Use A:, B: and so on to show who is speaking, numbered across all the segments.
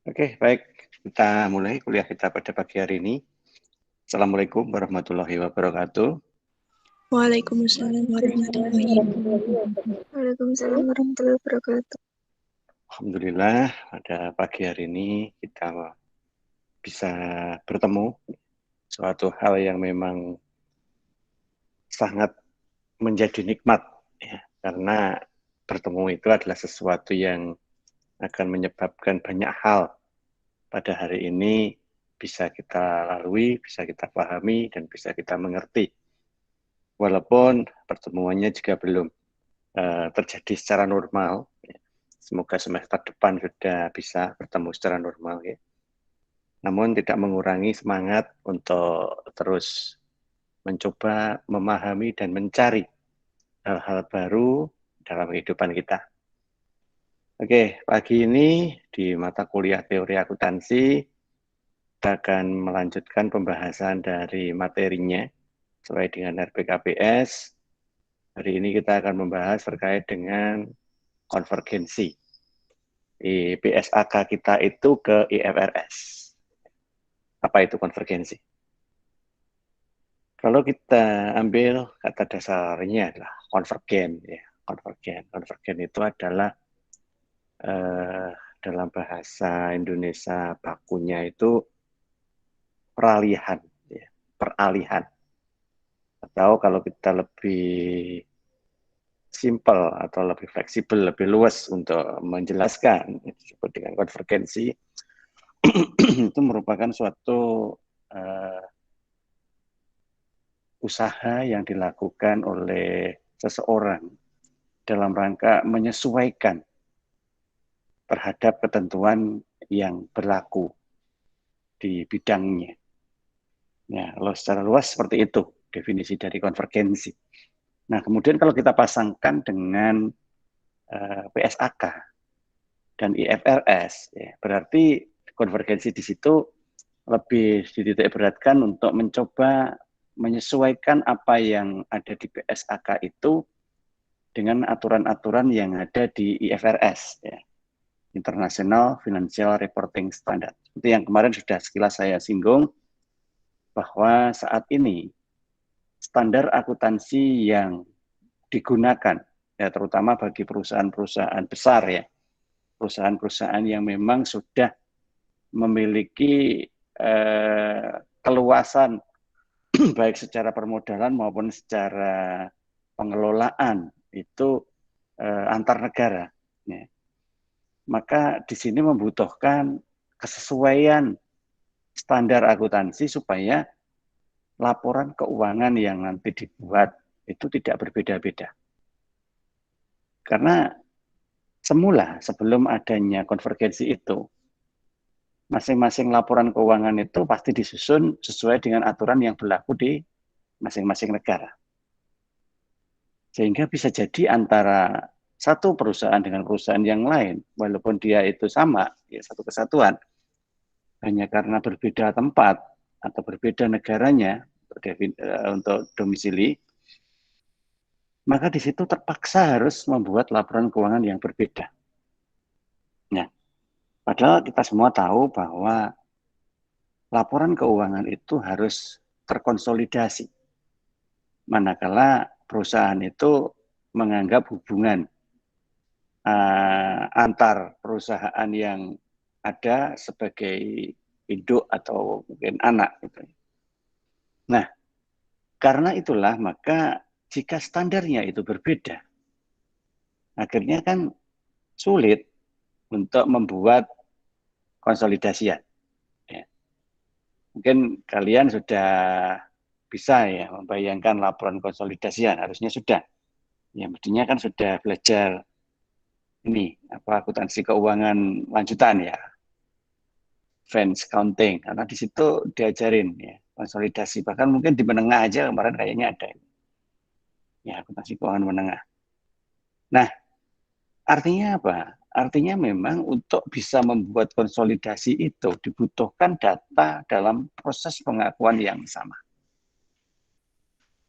A: Oke, baik. Kita mulai kuliah kita pada pagi hari ini. Assalamualaikum warahmatullahi wabarakatuh.
B: Waalaikumsalam warahmatullahi wabarakatuh.
C: Waalaikumsalam warahmatullahi wabarakatuh.
A: Alhamdulillah, pada pagi hari ini kita bisa bertemu. Suatu hal yang memang sangat menjadi nikmat, ya, karena bertemu itu adalah sesuatu yang akan menyebabkan banyak hal pada hari ini bisa kita lalui, bisa kita pahami, dan bisa kita mengerti. Walaupun pertemuannya juga belum terjadi secara normal, ya. Semoga semester depan sudah bisa bertemu secara normal, ya. Namun tidak mengurangi semangat untuk terus mencoba memahami dan mencari hal-hal baru dalam kehidupan kita. Oke, pagi ini di mata kuliah teori akuntansi kita akan melanjutkan pembahasan dari materinya sesuai dengan RPKBS. Hari ini kita akan membahas terkait dengan konvergensi PSAK kita itu ke IFRS. Apa itu konvergensi? Kalau kita ambil kata dasarnya adalah konvergen, ya. Konvergen itu adalah dalam bahasa Indonesia bakunya itu peralihan, ya. Peralihan. Atau kalau kita lebih simple atau lebih fleksibel, lebih luas untuk menjelaskan, itu disebut dengan konvergensi. Itu merupakan suatu usaha yang dilakukan oleh seseorang dalam rangka menyesuaikan terhadap ketentuan yang berlaku di bidangnya. Ya, kalau secara luas seperti itu definisi dari konvergensi. Nah, kemudian kalau kita pasangkan dengan PSAK dan IFRS, ya, berarti konvergensi di situ lebih dititik beratkan untuk mencoba menyesuaikan apa yang ada di PSAK itu dengan aturan-aturan yang ada di IFRS, ya. International Financial Reporting Standard. Seperti yang kemarin sudah sekilas saya singgung, bahwa saat ini standar akuntansi yang digunakan, ya terutama bagi perusahaan-perusahaan besar, ya, perusahaan-perusahaan yang memang sudah memiliki keluasan baik secara permodalan maupun secara pengelolaan itu antar negara, ya. Maka di sini membutuhkan kesesuaian standar akuntansi supaya laporan keuangan yang nanti dibuat itu tidak berbeda-beda. Karena semula sebelum adanya konvergensi itu, masing-masing laporan keuangan itu pasti disusun sesuai dengan aturan yang berlaku di masing-masing negara. Sehingga bisa jadi antara satu perusahaan dengan perusahaan yang lain, walaupun dia itu sama, ya satu kesatuan, hanya karena berbeda tempat atau berbeda negaranya untuk domisili, maka di situ terpaksa harus membuat laporan keuangan yang berbeda. Nah, padahal kita semua tahu bahwa laporan keuangan itu harus terkonsolidasi. Manakala perusahaan itu menganggap hubungan antar perusahaan yang ada sebagai induk atau mungkin anak, gitu. Nah, karena itulah maka jika standarnya itu berbeda, akhirnya kan sulit untuk membuat konsolidasian. Ya. Mungkin kalian sudah bisa ya membayangkan laporan konsolidasian, harusnya sudah. Ya, mestinya kan sudah belajar ini akuntansi keuangan lanjutan, ya, advance accounting, karena di situ diajarin ya konsolidasi, bahkan mungkin di menengah aja kemarin kayaknya ada ya akuntansi keuangan menengah. Nah, artinya apa? Artinya memang untuk bisa membuat konsolidasi itu dibutuhkan data dalam proses pengakuan yang sama.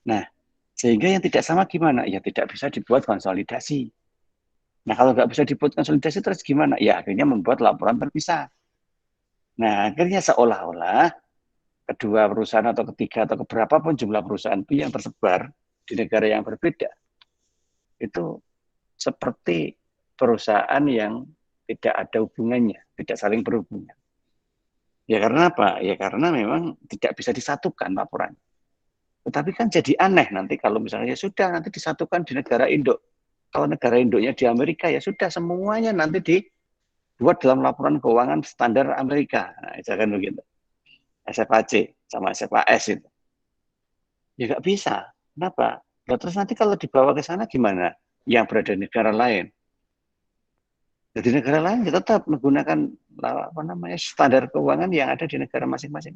A: Nah, sehingga yang tidak sama gimana? Ya tidak bisa dibuat konsolidasi. Nah, kalau nggak bisa dibuat konsolidasi terus gimana? Ya akhirnya membuat laporan terpisah. Nah, akhirnya seolah-olah kedua perusahaan atau ketiga atau keberapa pun jumlah perusahaan itu yang tersebar di negara yang berbeda, itu seperti perusahaan yang tidak ada hubungannya, tidak saling berhubungan. Ya karena apa? Ya karena memang tidak bisa disatukan laporan. Tetapi kan jadi aneh nanti kalau misalnya sudah nanti disatukan di negara induk. Kalau negara induknya di Amerika ya sudah semuanya nanti dibuat dalam laporan keuangan standar Amerika. Nah, misalkan begitu. SFAC sama SFAS itu. Ya nggak bisa. Kenapa? Nah, terus nanti kalau dibawa ke sana gimana? Yang berada di negara lain. Jadi negara lain ya tetap menggunakan standar keuangan yang ada di negara masing-masing.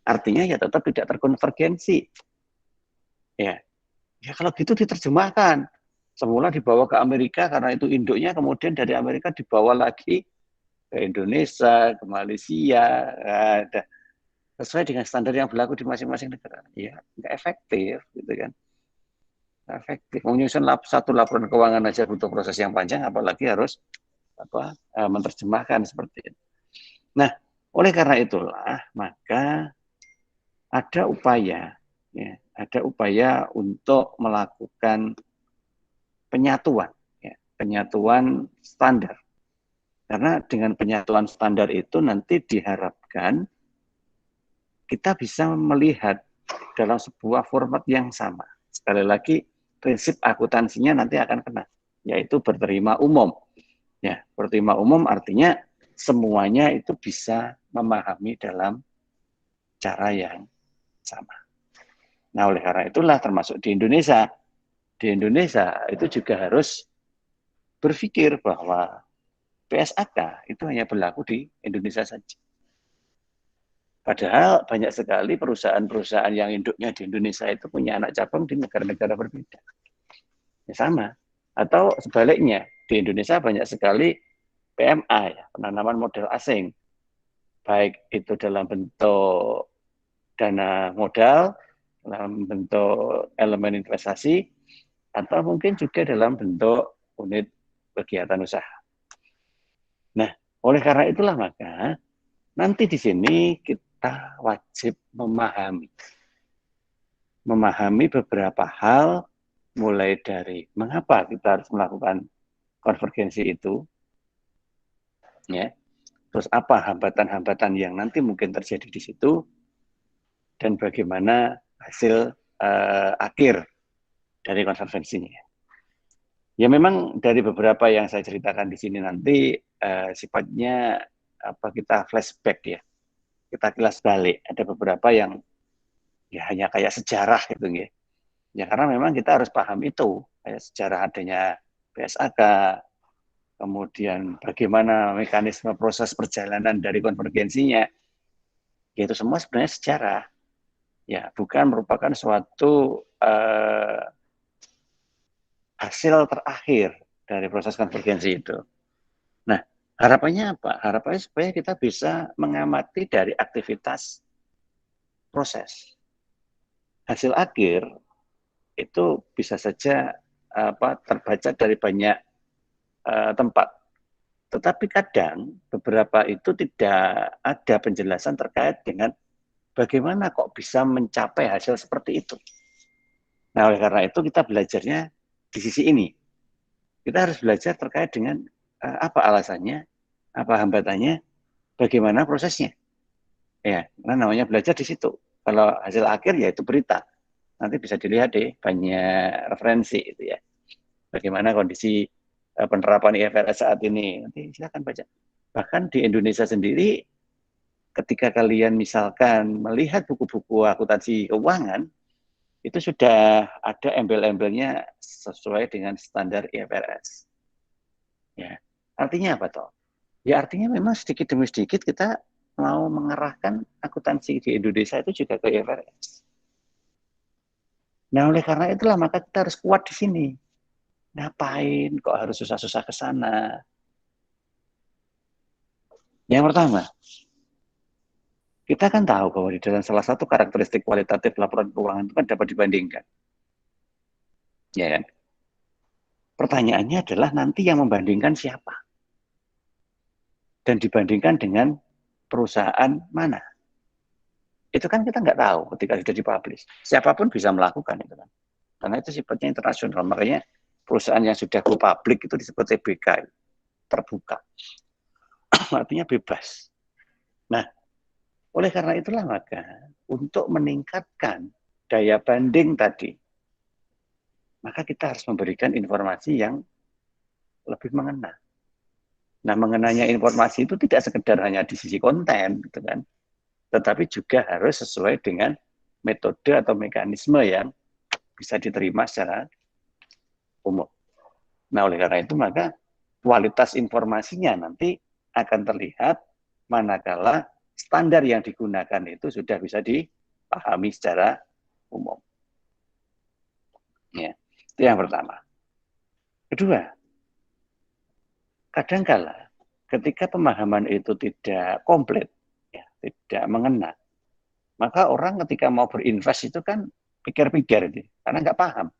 A: Artinya ya tetap tidak terkonvergensi. Ya, ya kalau gitu diterjemahkan. Semula dibawa ke Amerika karena itu induknya, kemudian dari Amerika dibawa lagi ke Indonesia, ke Malaysia, sesuai dengan standar yang berlaku di masing-masing negara. Ya, nggak efektif, gitu kan. Nggak efektif. Menyusun satu laporan keuangan aja butuh proses yang panjang, apalagi harus menerjemahkan seperti itu. Nah, oleh karena itulah, maka ada upaya, ya, ada upaya untuk melakukan penyatuan, ya, penyatuan standar. Karena dengan penyatuan standar itu nanti diharapkan kita bisa melihat dalam sebuah format yang sama. Sekali lagi, prinsip akuntansinya nanti akan kena, yaitu berterima umum. Ya, berterima umum artinya semuanya itu bisa memahami dalam cara yang sama. Nah, oleh karena itulah termasuk di Indonesia itu juga harus berpikir bahwa PSAK itu hanya berlaku di Indonesia saja. Padahal banyak sekali perusahaan-perusahaan yang induknya di Indonesia itu punya anak cabang di negara-negara berbeda. Ya sama. Atau sebaliknya, di Indonesia banyak sekali PMA, ya, penanaman modal asing. Baik itu dalam bentuk dana modal, dalam bentuk elemen investasi, atau mungkin juga dalam bentuk unit kegiatan usaha. Nah, oleh karena itulah maka nanti di sini kita wajib memahami beberapa hal, mulai dari mengapa kita harus melakukan konvergensi itu, ya, terus apa hambatan-hambatan yang nanti mungkin terjadi di situ, dan bagaimana hasil akhir dari konvergensinya. Ya memang dari beberapa yang saya ceritakan di sini nanti sifatnya kita flashback ya, kita kilas balik. Ada beberapa yang ya hanya kayak sejarah gitu ya. Ya karena memang kita harus paham itu, kayak sejarah adanya PSAK, kemudian bagaimana mekanisme proses perjalanan dari konvergensinya. Ya itu semua sebenarnya sejarah. Ya, bukan merupakan suatu hasil terakhir dari proses konvergensi itu. Nah, harapannya apa? Harapannya supaya kita bisa mengamati dari aktivitas proses. Hasil akhir itu bisa saja terbaca dari banyak tempat. Tetapi kadang beberapa itu tidak ada penjelasan terkait dengan bagaimana kok bisa mencapai hasil seperti itu. Nah, oleh karena itu kita belajarnya di sisi ini. Kita harus belajar terkait dengan apa alasannya, apa hambatannya, bagaimana prosesnya. Ya, karena namanya belajar di situ. Kalau hasil akhir ya itu berita. Nanti bisa dilihat deh banyak referensi itu ya. Bagaimana kondisi penerapan IFRS saat ini. Nanti silakan baca. Bahkan di Indonesia sendiri, ketika kalian misalkan melihat buku-buku akuntansi keuangan, itu sudah ada embel-embelnya sesuai dengan standar IFRS. Ya, artinya apa toh? Ya artinya memang sedikit demi sedikit kita mau mengarahkan akuntansi di Indonesia itu juga ke IFRS. Nah, oleh karena itulah maka kita harus kuat di sini. Ngapain kok harus susah-susah ke sana? Yang pertama, kita kan tahu bahwa di dalam salah satu karakteristik kualitatif laporan keuangan itu kan dapat dibandingkan. Ya kan? Pertanyaannya adalah nanti yang membandingkan siapa? Dan dibandingkan dengan perusahaan mana. Itu kan kita nggak tahu ketika sudah dipublish. Siapapun bisa melakukan itu kan. Karena itu sifatnya internasional. Makanya perusahaan yang sudah go public itu disebut TBK, terbuka. Artinya bebas. Nah, oleh karena itulah maka untuk meningkatkan daya banding tadi, maka kita harus memberikan informasi yang lebih mengena. Nah, mengenanya informasi itu tidak sekedar hanya di sisi konten, gitu kan, tetapi juga harus sesuai dengan metode atau mekanisme yang bisa diterima secara umum. Nah, oleh karena itu maka kualitas informasinya nanti akan terlihat manakala standar yang digunakan itu sudah bisa dipahami secara umum. Ya, itu yang pertama. Kedua, kadangkala ketika pemahaman itu tidak komplit, ya, tidak mengena, maka orang ketika mau berinvest itu kan pikir-pikir, karena nggak paham.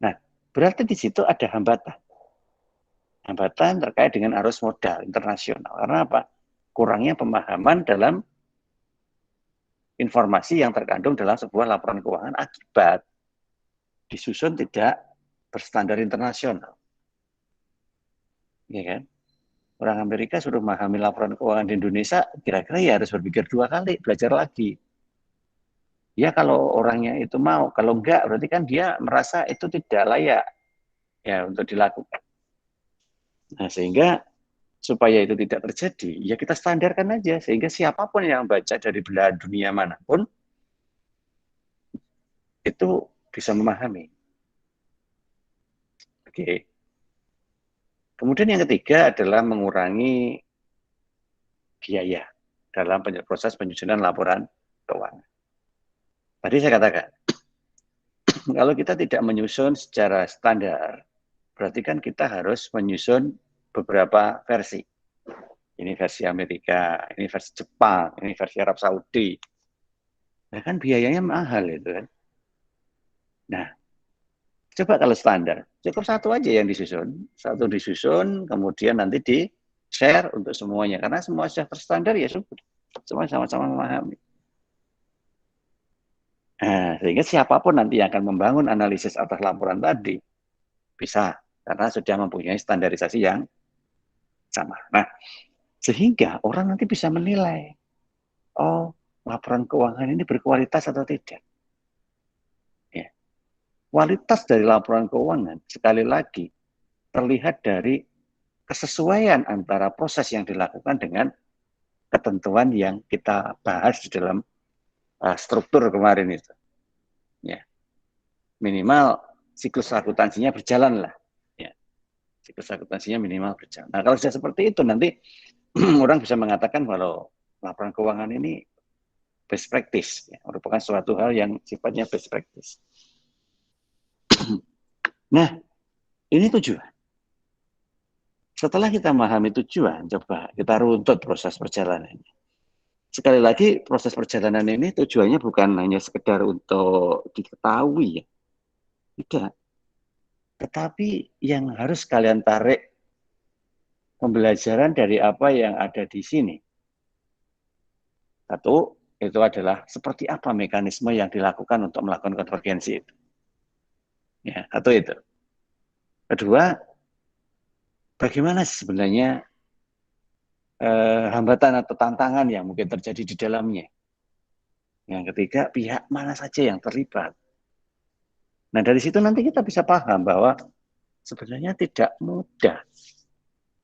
A: Nah, berarti di situ ada hambatan. Hambatan terkait dengan arus modal internasional. Karena apa? Kurangnya pemahaman dalam informasi yang terkandung dalam sebuah laporan keuangan akibat disusun tidak berstandar internasional. Ya kan? Orang Amerika suruh memahami laporan keuangan di Indonesia, kira-kira ya harus berpikir 2 kali, belajar lagi. Ya kalau orangnya itu mau, kalau enggak berarti kan dia merasa itu tidak layak ya untuk dilakukan. Nah, sehingga supaya itu tidak terjadi, ya kita standarkan aja sehingga siapapun yang baca dari belahan dunia manapun itu bisa memahami. Oke. Kemudian yang ketiga adalah mengurangi biaya dalam proses penyusunan laporan keuangan. Tadi saya katakan, kalau kita tidak menyusun secara standar, berarti kan kita harus menyusun beberapa versi. Ini versi Amerika, ini versi Jepang, ini versi Arab Saudi. Nah, kan biayanya mahal itu kan. Nah, coba kalau standar, cukup satu aja yang disusun. Satu disusun, kemudian nanti di-share untuk semuanya. Karena semua sudah terstandar ya sudah. Semua sama-sama memahami. Nah, sehingga siapapun nanti yang akan membangun analisis atas laporan tadi, bisa. Karena sudah mempunyai standarisasi yang sama. Nah, sehingga orang nanti bisa menilai, oh, laporan keuangan ini berkualitas atau tidak. Ya. Kualitas dari laporan keuangan, sekali lagi, terlihat dari kesesuaian antara proses yang dilakukan dengan ketentuan yang kita bahas di dalam struktur kemarin itu. Ya. Minimal siklus akuntansinya berjalan lah. Ya. Siklus akuntansinya minimal berjalan. Nah, kalau sudah seperti itu, nanti orang bisa mengatakan kalau laporan keuangan ini best practice, ya, merupakan suatu hal yang sifatnya best practice. Nah, ini tujuan. Setelah kita memahami tujuan, coba kita runtut proses perjalanannya. Sekali lagi, proses perjalanan ini tujuannya bukan hanya sekedar untuk diketahui, ya. Tidak. Tetapi yang harus kalian tarik pembelajaran dari apa yang ada di sini. Satu, itu adalah seperti apa mekanisme yang dilakukan untuk melakukan konvergensi itu. Ya, satu itu. Kedua, bagaimana sebenarnya hambatan atau tantangan yang mungkin terjadi di dalamnya. Yang ketiga, pihak mana saja yang terlibat. Nah, dari situ nanti kita bisa paham bahwa sebenarnya tidak mudah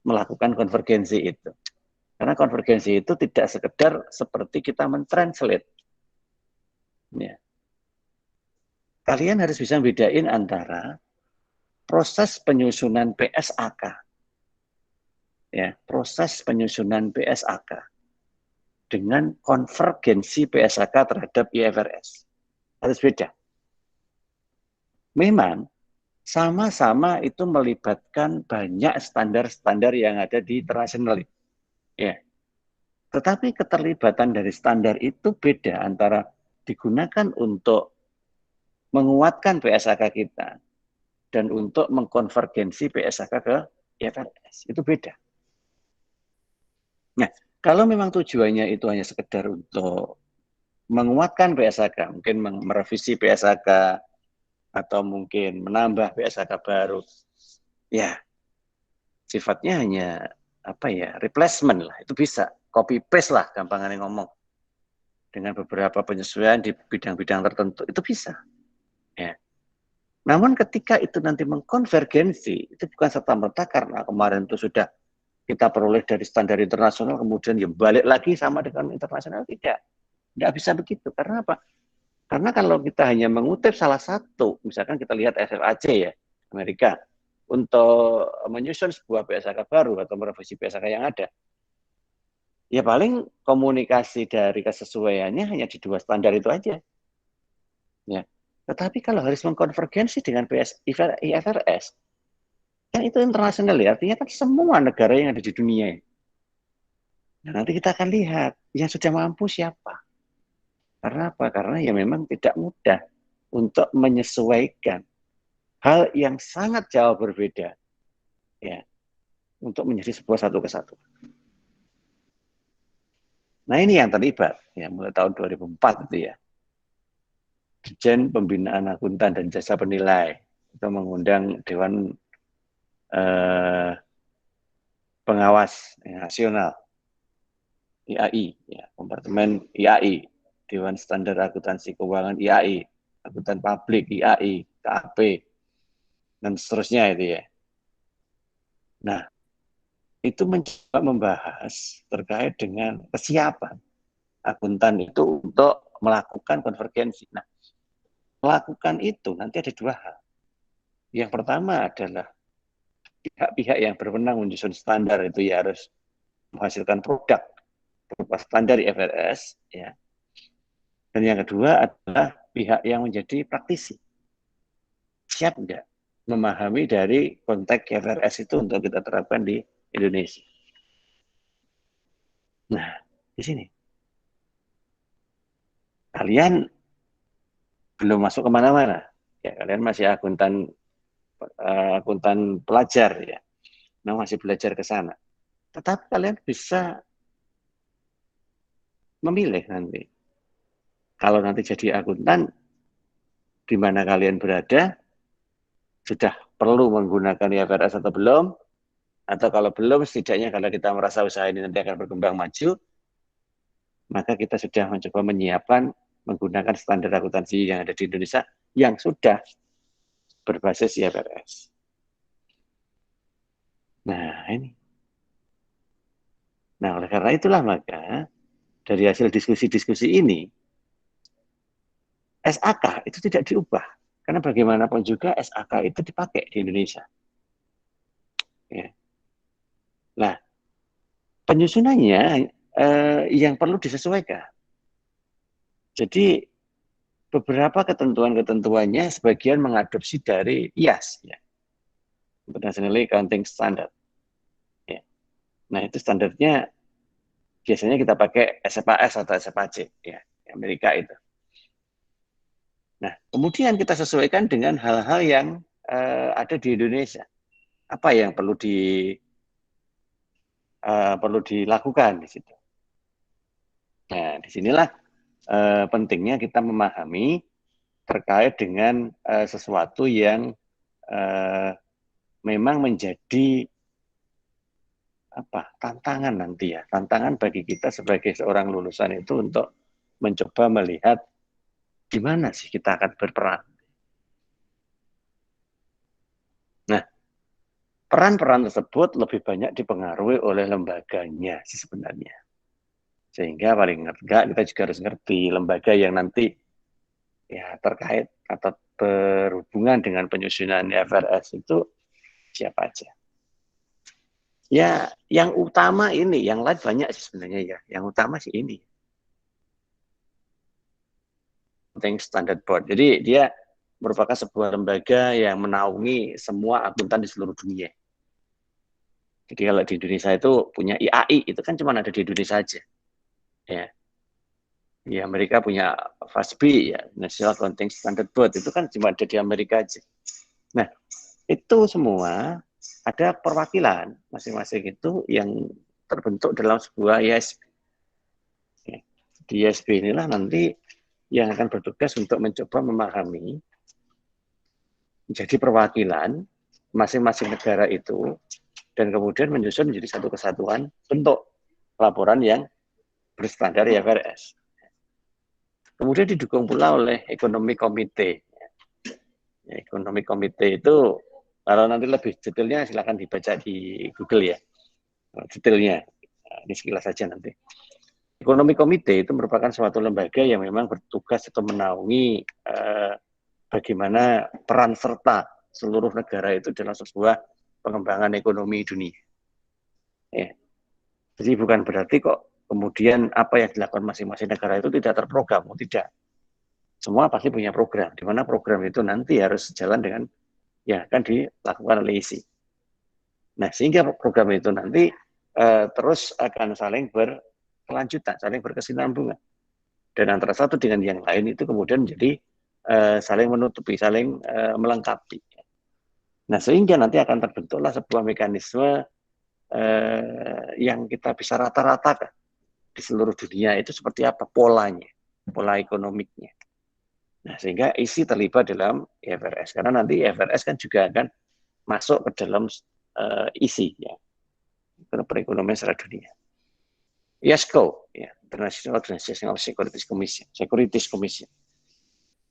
A: melakukan konvergensi itu. Karena konvergensi itu tidak sekedar seperti kita mentranslate. Ya. Kalian harus bisa bedain antara proses penyusunan PSAK, ya, proses penyusunan PSAK dengan konvergensi PSAK terhadap IFRS. Harus beda. Memang sama-sama itu melibatkan banyak standar-standar yang ada di internasional. Ya. Tetapi keterlibatan dari standar itu beda antara digunakan untuk menguatkan PSAK kita dan untuk mengkonvergensi PSAK ke IFRS. Itu beda. Nah, kalau memang tujuannya itu hanya sekedar untuk menguatkan PSAK, mungkin merevisi PSAK atau mungkin menambah PSAK baru, ya sifatnya hanya apa ya, replacement lah, itu bisa copy paste lah, gampangannya ngomong, dengan beberapa penyesuaian di bidang-bidang tertentu, itu bisa. Ya. Namun ketika itu nanti mengkonvergensi, itu bukan serta-merta karena kemarin itu sudah kita peroleh dari standar internasional, kemudian ya balik lagi sama dengan internasional, tidak. Tidak bisa begitu. Karena apa? Karena kalau kita hanya mengutip salah satu, misalkan kita lihat SFAC ya, Amerika, untuk menyusun sebuah PSAK baru atau merevisi PSAK yang ada, ya paling komunikasi dari kesesuaiannya hanya di 2 standar itu aja. Ya. Tetapi kalau harus mengkonvergensi dengan IFRS, kan itu internasional ya, artinya kan semua negara yang ada di dunia. Nah, nanti kita akan lihat yang sudah mampu siapa. Karena apa? Karena ya memang tidak mudah untuk menyesuaikan hal yang sangat jauh berbeda, ya, untuk menjadi sebuah satu kesatuan. Nah, ini yang terlibat ya mulai tahun 2004 itu ya. Dirjen Pembinaan Akuntan dan Jasa Penilai itu mengundang Dewan Pengawas Nasional IAI, ya, Kompartemen IAI, Dewan Standar Akuntansi Keuangan IAI, Akuntan Publik IAI, KAP, dan seterusnya itu ya. Nah, itu mencoba membahas terkait dengan kesiapan akuntan itu untuk melakukan konvergensi. Nah, melakukan itu nanti ada 2 hal. Yang pertama adalah pihak-pihak yang berwenang menyusun standar itu ya harus menghasilkan produk berupa standar IFRS, ya. Dan yang kedua adalah pihak yang menjadi praktisi. Siap enggak memahami dari konteks IFRS itu untuk kita terapkan di Indonesia. Nah, di sini kalian belum masuk kemana-mana. Ya, kalian masih akuntan pelajar ya, masih belajar ke sana. Tetapi kalian bisa memilih nanti. Kalau nanti jadi akuntan, di mana kalian berada, sudah perlu menggunakan IFRS atau belum, atau kalau belum, setidaknya kalau kita merasa usaha ini nanti akan berkembang maju, maka kita sudah mencoba menyiapkan menggunakan standar akuntansi yang ada di Indonesia yang sudah berbasis IFRS. Nah, ini. Nah, oleh karena itulah maka dari hasil diskusi-diskusi ini, SAK itu tidak diubah. Karena bagaimanapun juga SAK itu dipakai di Indonesia. Ya. Nah, penyusunannya yang perlu disesuaikan. Jadi, beberapa ketentuan-ketentuannya sebagian mengadopsi dari IAS, ya, International Accounting Standard. Ya. Nah, itu standarnya biasanya kita pakai SFAS atau SFAC, ya, Amerika itu. Nah, kemudian kita sesuaikan dengan hal-hal yang ada di Indonesia. Apa yang perlu dilakukan di situ. Nah, disinilah pentingnya kita memahami terkait dengan sesuatu yang memang menjadi tantangan nanti ya, tantangan bagi kita sebagai seorang lulusan itu untuk mencoba melihat di mana sih kita akan berperan. Nah, peran-peran tersebut lebih banyak dipengaruhi oleh lembaganya sih sebenarnya. Sehingga paling enggak kita juga harus ngerti lembaga yang nanti ya terkait atau berhubungan dengan penyusunan IFRS itu siapa aja. Ya, yang utama ini, yang lain banyak sih sebenarnya ya. Yang utama sih ini. Accounting Standard Board. Jadi dia merupakan sebuah lembaga yang menaungi semua akuntan di seluruh dunia. Jadi kalau di Indonesia itu punya IAI, itu kan cuma ada di Indonesia aja. Ya. Ya, Amerika punya FASB, ya, National Accounting Standard Board, itu kan cuma ada di Amerika aja. Nah, itu semua ada perwakilan masing-masing itu yang terbentuk dalam sebuah ISP. Di ISP inilah nanti yang akan bertugas untuk mencoba memahami, menjadi perwakilan masing-masing negara itu, dan kemudian menyusun menjadi satu kesatuan bentuk laporan yang berstandar IFRS. Kemudian didukung pula oleh ekonomi komite. Ekonomi komite itu, kalau nanti lebih detailnya silakan dibaca di Google ya, detailnya. Ini sekilas saja nanti. Ekonomi komite itu merupakan suatu lembaga yang memang bertugas atau menaungi bagaimana peran serta seluruh negara itu dalam sebuah pengembangan ekonomi dunia. Ya. Jadi bukan berarti kok kemudian apa yang dilakukan masing-masing negara itu tidak terprogram, tidak. Semua pasti punya program, di mana program itu nanti harus sejalan dengan yang akan dilakukan oleh ISI. Nah, sehingga program itu nanti terus akan saling berkelanjutan, saling berkesinambungan. Dan antara satu dengan yang lain itu kemudian menjadi saling menutupi, saling melengkapi. Nah, sehingga nanti akan terbentuklah sebuah mekanisme yang kita bisa rata-ratakan di seluruh dunia itu seperti apa polanya, pola ekonomiknya. Nah, sehingga ISI terlibat dalam IFRS, karena nanti IFRS kan juga akan masuk ke dalam ISI, ya, perekonomian secara dunia. IOSCO, ya, International Organization of Securities Commission.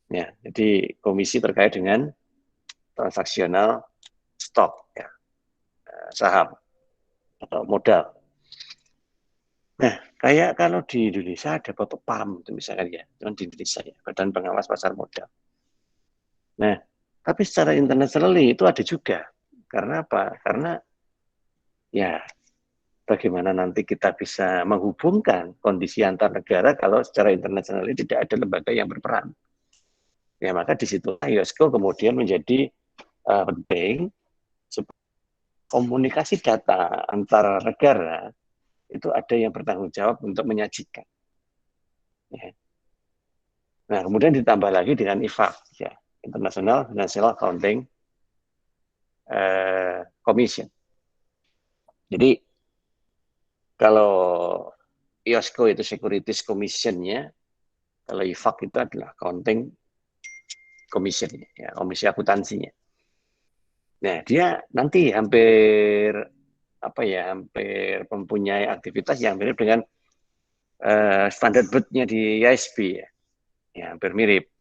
A: Ya, jadi komisi terkait dengan transaksional stok, ya, saham atau modal. Nah, kayak kalau di Indonesia ada BPAM itu misalkan ya, di Indonesia ya, Badan Pengawas Pasar Modal. Nah, tapi secara internasionally itu ada juga. Karena apa? Karena ya bagaimana nanti kita bisa menghubungkan kondisi antar negara kalau secara internasional tidak ada lembaga yang berperan. Ya, maka di situ IOSCO kemudian menjadi penting. Komunikasi data antara negara itu ada yang bertanggung jawab untuk menyajikan. Ya. Nah, kemudian ditambah lagi dengan IFAC, ya, International Financial Accounting Commission. Jadi kalau IOSCO itu Securities Commission-nya, kalau IFAC itu adalah Accounting Commission, ya, komisi akuntansinya. Nah, dia nanti hampir mempunyai aktivitas yang mirip dengan standar BET-nya di ISB, ya, hampir mirip.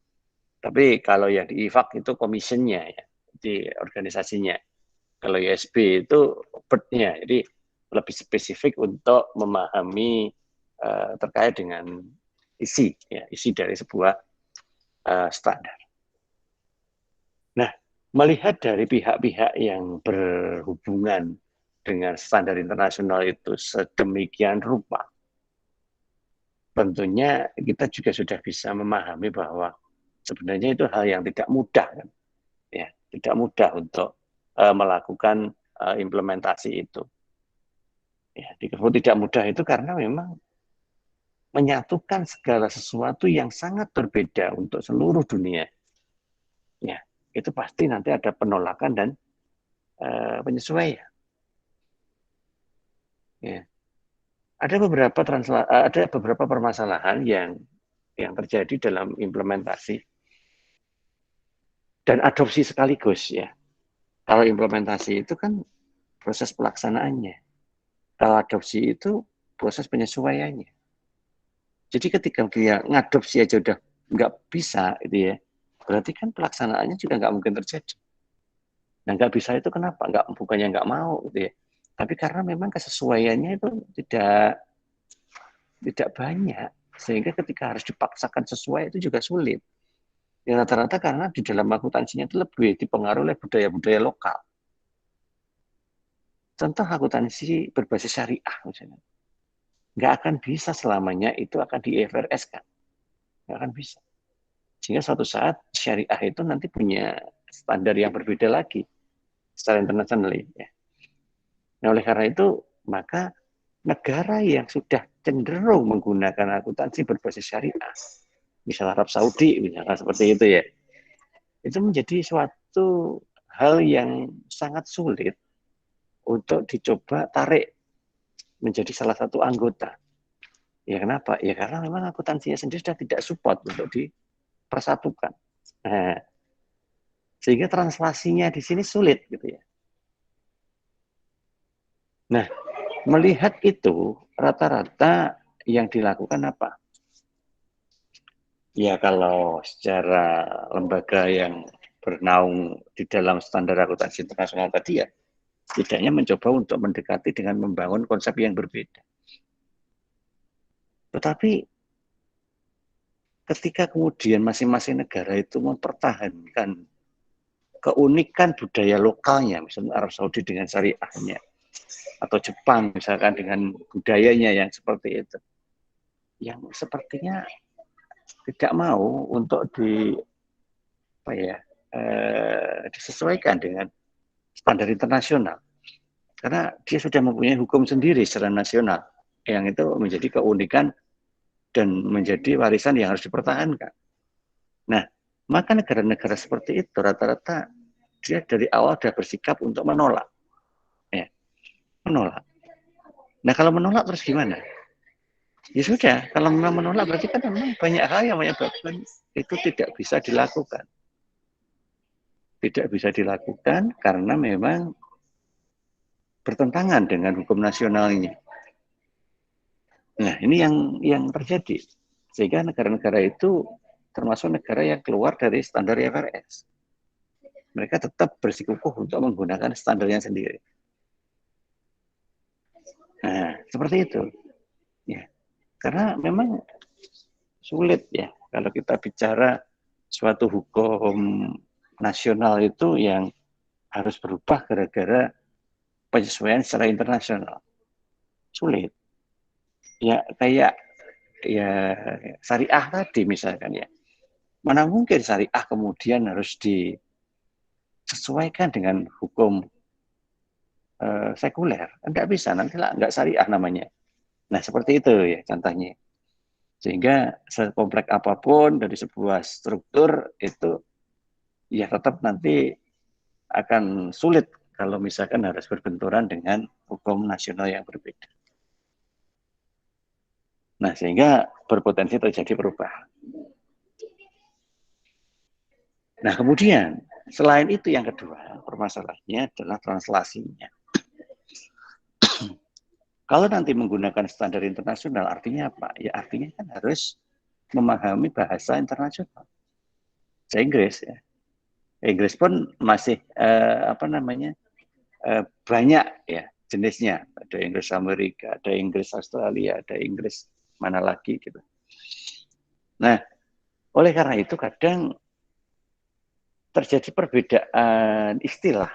A: Tapi kalau yang di IFAC itu commission-nya, ya, di organisasinya. Kalau ISB itu BET-nya, jadi lebih spesifik untuk memahami terkait dengan isi, ya, isi dari sebuah standar. Nah, melihat dari pihak-pihak yang berhubungan dengan standar internasional itu sedemikian rupa, tentunya kita juga sudah bisa memahami bahwa sebenarnya itu hal yang tidak mudah, kan? Ya, tidak mudah untuk melakukan implementasi itu. Ya, disebut tidak mudah itu karena memang menyatukan segala sesuatu yang sangat berbeda untuk seluruh dunia. Ya, itu pasti nanti ada penolakan dan penyesuaian. Ya. Ada beberapa permasalahan yang terjadi dalam implementasi dan adopsi sekaligus, ya. Kalau implementasi itu kan proses pelaksanaannya. Kalau adopsi itu proses penyesuaiannya. Jadi ketika dia ngadopsi aja udah nggak bisa, itu ya, berarti kan pelaksanaannya juga nggak mungkin terjadi. Nah, nggak bisa itu kenapa? Bukannya nggak mau, gitu ya. Tapi karena memang kesesuaiannya itu tidak banyak, sehingga ketika harus dipaksakan sesuai itu juga sulit. Ya, rata-rata karena di dalam akuntansinya itu lebih dipengaruhi oleh budaya-budaya lokal. Contoh akuntansi berbasis syariah misalnya. Nggak akan bisa selamanya itu akan di IFRS kan. Nggak akan bisa. Sehingga suatu saat syariah itu nanti punya standar yang berbeda lagi secara internasional. Ya. Nah, oleh karena itu, maka negara yang sudah cenderung menggunakan akuntansi berbasis syariah, misal Arab Saudi, misalkan seperti itu ya, itu menjadi suatu hal yang sangat sulit untuk dicoba tarik menjadi salah satu anggota. Ya kenapa? Ya karena memang akuntansinya sendiri sudah tidak support untuk dipersatukan. Nah, sehingga translasinya di sini sulit gitu ya. Nah, melihat itu rata-rata yang dilakukan apa? Ya kalau secara lembaga yang bernaung di dalam standar akuntansi internasional tadi ya, setidaknya mencoba untuk mendekati dengan membangun konsep yang berbeda. Tetapi ketika kemudian masing-masing negara itu mempertahankan keunikan budaya lokalnya, misalnya Arab Saudi dengan syariahnya, atau Jepang misalkan dengan budayanya yang seperti itu, yang sepertinya tidak mau untuk disesuaikan dengan standar internasional, karena dia sudah mempunyai hukum sendiri secara nasional, yang itu menjadi keunikan dan menjadi warisan yang harus dipertahankan. Nah, maka negara-negara seperti itu rata-rata dia dari awal sudah bersikap untuk menolak. Ya, menolak. Nah, kalau menolak terus gimana? Ya sudah, kalau memang menolak berarti kan memang banyak hal yang menyebabkan itu tidak bisa dilakukan. Tidak bisa dilakukan karena memang bertentangan dengan hukum nasionalnya. Nah, ini yang terjadi. Sehingga negara-negara itu termasuk negara yang keluar dari standar IFRS. Mereka tetap bersikukuh untuk menggunakan standarnya sendiri. Nah, seperti itu. Ya. Karena memang sulit ya kalau kita bicara suatu hukum nasional itu yang harus berubah gara-gara penyesuaian secara internasional. Sulit. Ya kayak ya syariah tadi misalkan ya. Mana mungkin syariah kemudian harus disesuaikan dengan hukum sekuler. Enggak bisa, nanti lah enggak syariah namanya. Nah, seperti itu ya contohnya. Sehingga sekompleks apapun dari sebuah struktur itu ya tetap nanti akan sulit kalau misalkan harus berbenturan dengan hukum nasional yang berbeda. Nah, sehingga berpotensi terjadi perubahan. Nah, kemudian selain itu yang kedua, permasalahannya adalah translasinya. Kalau nanti menggunakan standar internasional, artinya apa? Ya artinya kan harus memahami bahasa internasional. Bahasa Inggris ya. Inggris pun masih banyak ya jenisnya. Ada Inggris Amerika, ada Inggris Australia, ada Inggris mana lagi gitu. Nah, oleh karena itu kadang terjadi perbedaan istilah.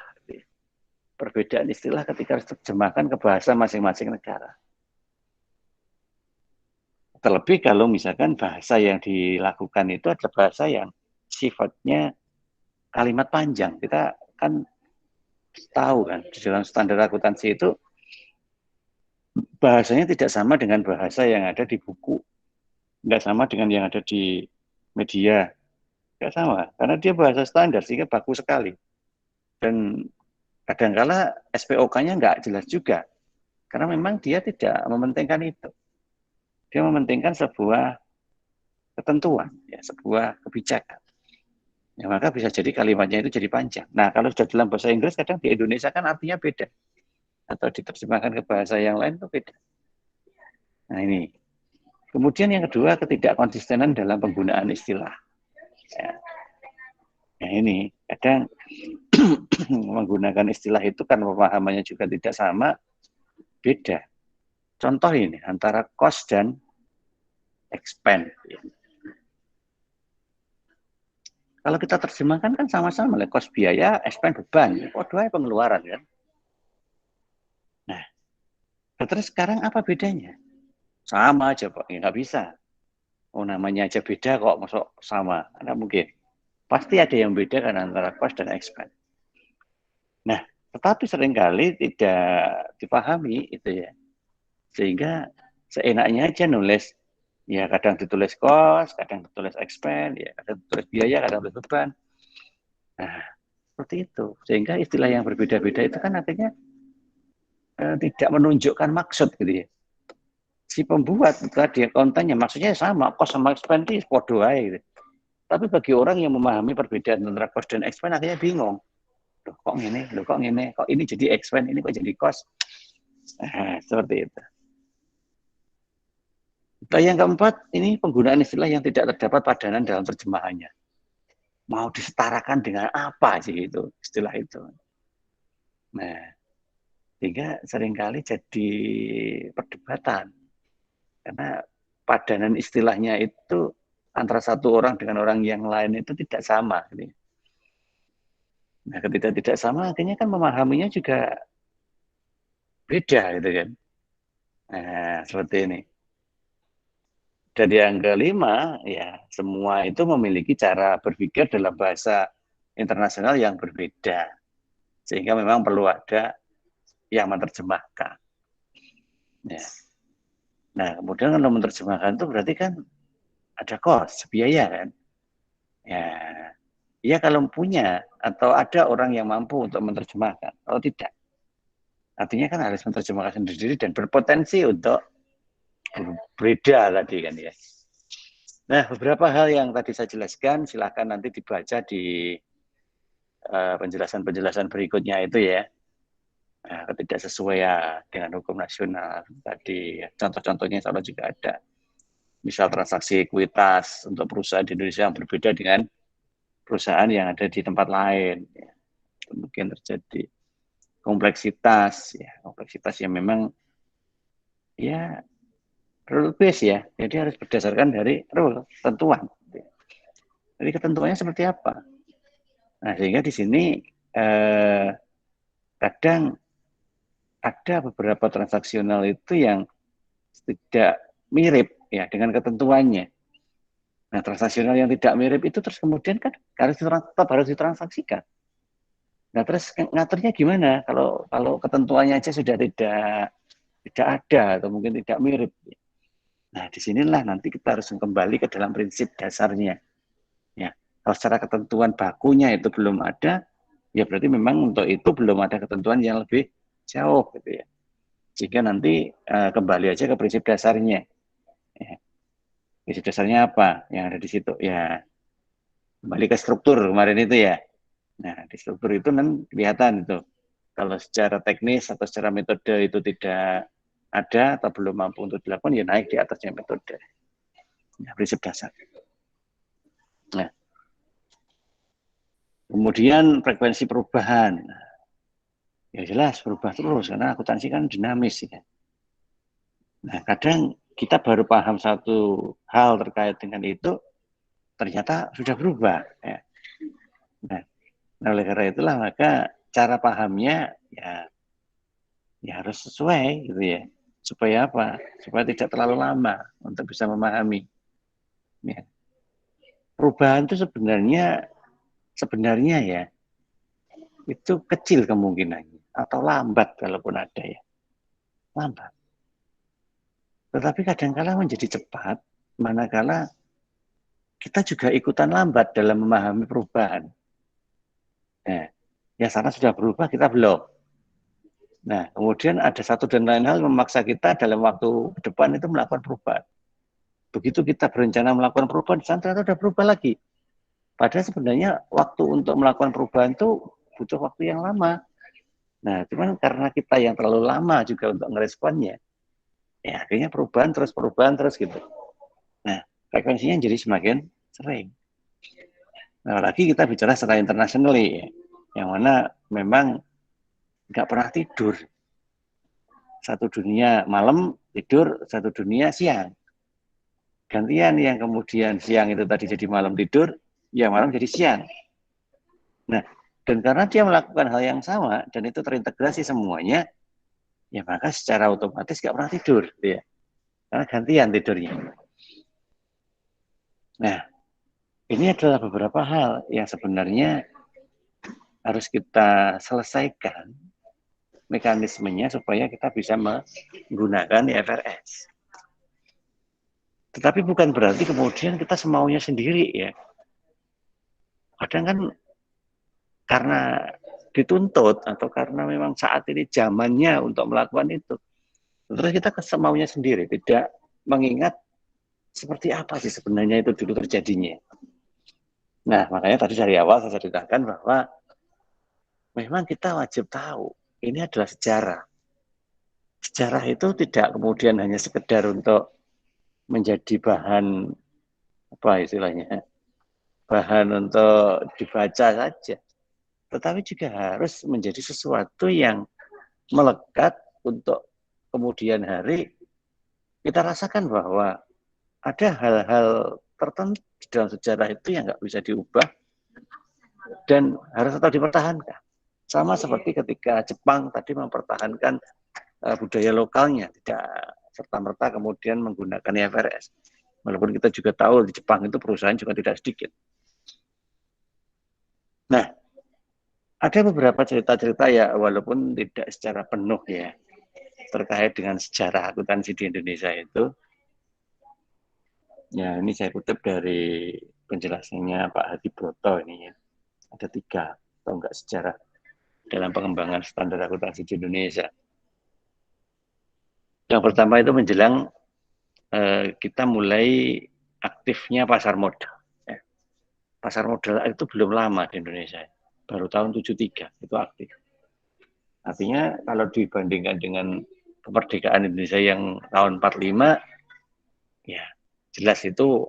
A: Perbedaan istilah ketika diterjemahkan ke bahasa masing-masing negara. Terlebih kalau misalkan bahasa yang dilakukan itu adalah bahasa yang sifatnya kalimat panjang. Kita kan tahu kan, di dalam standar akuntansi itu bahasanya tidak sama dengan bahasa yang ada di buku. Nggak sama dengan yang ada di media. Nggak sama, karena dia bahasa standar, sehingga bagus sekali. Dan kadangkala SPOK-nya nggak jelas juga. Karena memang dia tidak mementingkan itu. Dia mementingkan sebuah ketentuan, ya, sebuah kebijakan. Ya, maka bisa jadi kalimatnya itu jadi panjang. Nah, kalau sudah dalam bahasa Inggris, kadang di Indonesia kan artinya beda. Atau diterjemahkan ke bahasa yang lain itu beda. Nah, ini. Kemudian yang kedua, ketidakkonsistenan dalam penggunaan istilah. Ya. Nah, ini. Kadang menggunakan istilah itu kan pemahamannya juga tidak sama, beda. Contoh ini, antara cost dan expense. Kalau kita terjemahkan kan sama-sama, cost biaya, expense beban. Dua pengeluaran kan. Nah, terus sekarang apa bedanya? Sama aja Pak, ya, nggak bisa. Oh namanya aja beda kok, masuk sama. Nggak mungkin. Pasti ada yang beda kan antara cost dan expense. Nah, tetapi seringkali tidak dipahami itu ya. Sehingga seenaknya aja nulis. Ya kadang ditulis cost, kadang ditulis expense, ya kadang ditulis biaya, kadang ditulis beban. Nah, seperti itu. Sehingga istilah yang berbeda-beda itu kan artinya tidak menunjukkan maksud gitu ya. Si pembuat tadi kontennya maksudnya sama, cost sama expense itu podo aja gitu. Tapi bagi orang yang memahami perbedaan antara cost dan expense akhirnya bingung. Loh, kok ini jadi expense, ini kok jadi cost. Seperti itu. Dan yang keempat, ini penggunaan istilah yang tidak terdapat padanan dalam terjemahannya. Mau disetarakan dengan apa sih itu istilah itu? Nah, sehingga seringkali jadi perdebatan. Karena padanan istilahnya itu antara satu orang dengan orang yang lain itu tidak sama. Nah, ketika tidak sama, akhirnya kan memahaminya juga beda gitu kan. Nah, seperti ini. Dan yang kelima, ya semua itu memiliki cara berpikir dalam bahasa internasional yang berbeda. Sehingga memang perlu ada yang menerjemahkan. Ya. Nah, kemudian kalau menerjemahkan itu berarti kan ada cost, biaya kan. Ya kalau punya atau ada orang yang mampu untuk menerjemahkan. Kalau tidak, artinya kan harus menerjemahkan sendiri dan berpotensi untuk berbeda tadi kan ya. Nah, beberapa hal yang tadi saya jelaskan, silakan nanti dibaca di penjelasan-penjelasan berikutnya itu ya. Nah, ketidaksesuaian dengan hukum nasional tadi, contoh-contohnya insya juga ada. Misal transaksi ekuitas untuk perusahaan di Indonesia yang berbeda dengan perusahaan yang ada di tempat lain. Ya. Mungkin terjadi kompleksitas yang memang ya rule base ya, jadi harus berdasarkan dari rule, ketentuan. Jadi ketentuannya seperti apa? Nah, sehingga di sini kadang ada beberapa transaksional itu yang tidak mirip ya dengan ketentuannya. Nah, transaksional yang tidak mirip itu terus kemudian kan tetap harus ditransaksikan. Nah, terus ngaturnya gimana kalau ketentuannya aja sudah tidak ada atau mungkin tidak mirip. Nah, disinilah nanti kita harus kembali ke dalam prinsip dasarnya. Ya, kalau secara ketentuan bakunya itu belum ada, ya berarti memang untuk itu belum ada ketentuan yang lebih jauh gitu ya. Sehingga nanti kembali aja ke prinsip dasarnya. Ya. Prinsip dasarnya apa yang ada di situ? Ya, kembali ke struktur kemarin itu ya. Nah, di struktur itu kan kelihatan itu. Kalau secara teknis atau secara metode itu tidak ada atau belum mampu untuk dilakukan, ya naik di atasnya metode. Nah, prinsip dasar. Nah, kemudian frekuensi perubahan. Ya jelas berubah terus karena akuntansi kan dinamis ya. Nah, kadang kita baru paham satu hal terkait dengan itu, ternyata sudah berubah. Ya. Nah, oleh karena itulah maka cara pahamnya ya harus sesuai gitu ya. Supaya apa? Supaya tidak terlalu lama untuk bisa memahami. Ya. Perubahan itu sebenarnya ya itu kecil kemungkinannya atau lambat kalaupun ada ya. Lambat. Tetapi kadang-kala menjadi cepat, manakala kita juga ikutan lambat dalam memahami perubahan. Nah, ya sana sudah berubah, kita belum. Nah, kemudian ada satu dan lain hal memaksa kita dalam waktu ke depan itu melakukan perubahan. Begitu kita berencana melakukan perubahan, ternyata sudah berubah lagi. Padahal sebenarnya waktu untuk melakukan perubahan itu butuh waktu yang lama. Nah, cuman karena kita yang terlalu lama juga untuk meresponnya, ya akhirnya perubahan terus gitu. Nah, frekuensinya jadi semakin sering. Nah, lagi kita bicara secara internasional ya, yang mana memang nggak pernah tidur. Satu dunia malam tidur, satu dunia siang. Gantian yang kemudian siang itu tadi jadi malam tidur, ya malam jadi siang. Nah, dan karena dia melakukan hal yang sama dan itu terintegrasi semuanya, ya maka secara otomatis nggak pernah tidur, ya. Karena gantian tidurnya. Nah, ini adalah beberapa hal yang sebenarnya harus kita selesaikan mekanismenya supaya kita bisa menggunakan IFRS. Tetapi bukan berarti kemudian kita semaunya sendiri ya. Kadang kan karena dituntut atau karena memang saat ini zamannya untuk melakukan itu. Terus kita kesemaunya sendiri, tidak mengingat seperti apa sih sebenarnya itu dulu terjadinya. Nah, makanya tadi dari awal saya ceritakan bahwa memang kita wajib tahu, ini adalah sejarah. Sejarah itu tidak kemudian hanya sekedar untuk menjadi bahan, apa istilahnya, bahan untuk dibaca saja. Tetapi juga harus menjadi sesuatu yang melekat untuk kemudian hari kita rasakan bahwa ada hal-hal tertentu di dalam sejarah itu yang nggak bisa diubah dan harus tetap dipertahankan. Sama seperti ketika Jepang tadi mempertahankan budaya lokalnya, tidak serta-merta kemudian menggunakan IFRS. Walaupun kita juga tahu di Jepang itu perusahaan juga tidak sedikit. Nah, ada beberapa cerita-cerita ya, walaupun tidak secara penuh ya, terkait dengan sejarah akuntansi di Indonesia itu. Ya, ini saya kutip dari penjelasannya Pak Hadi Broto ini ya. Ada 3 tonggak sejarah dalam pengembangan standar akuntansi di Indonesia. Yang pertama itu menjelang kita mulai aktifnya pasar modal. Ya. Pasar modal itu belum lama di Indonesia, baru tahun 73 itu aktif. Artinya kalau dibandingkan dengan kemerdekaan Indonesia yang tahun 45, ya jelas itu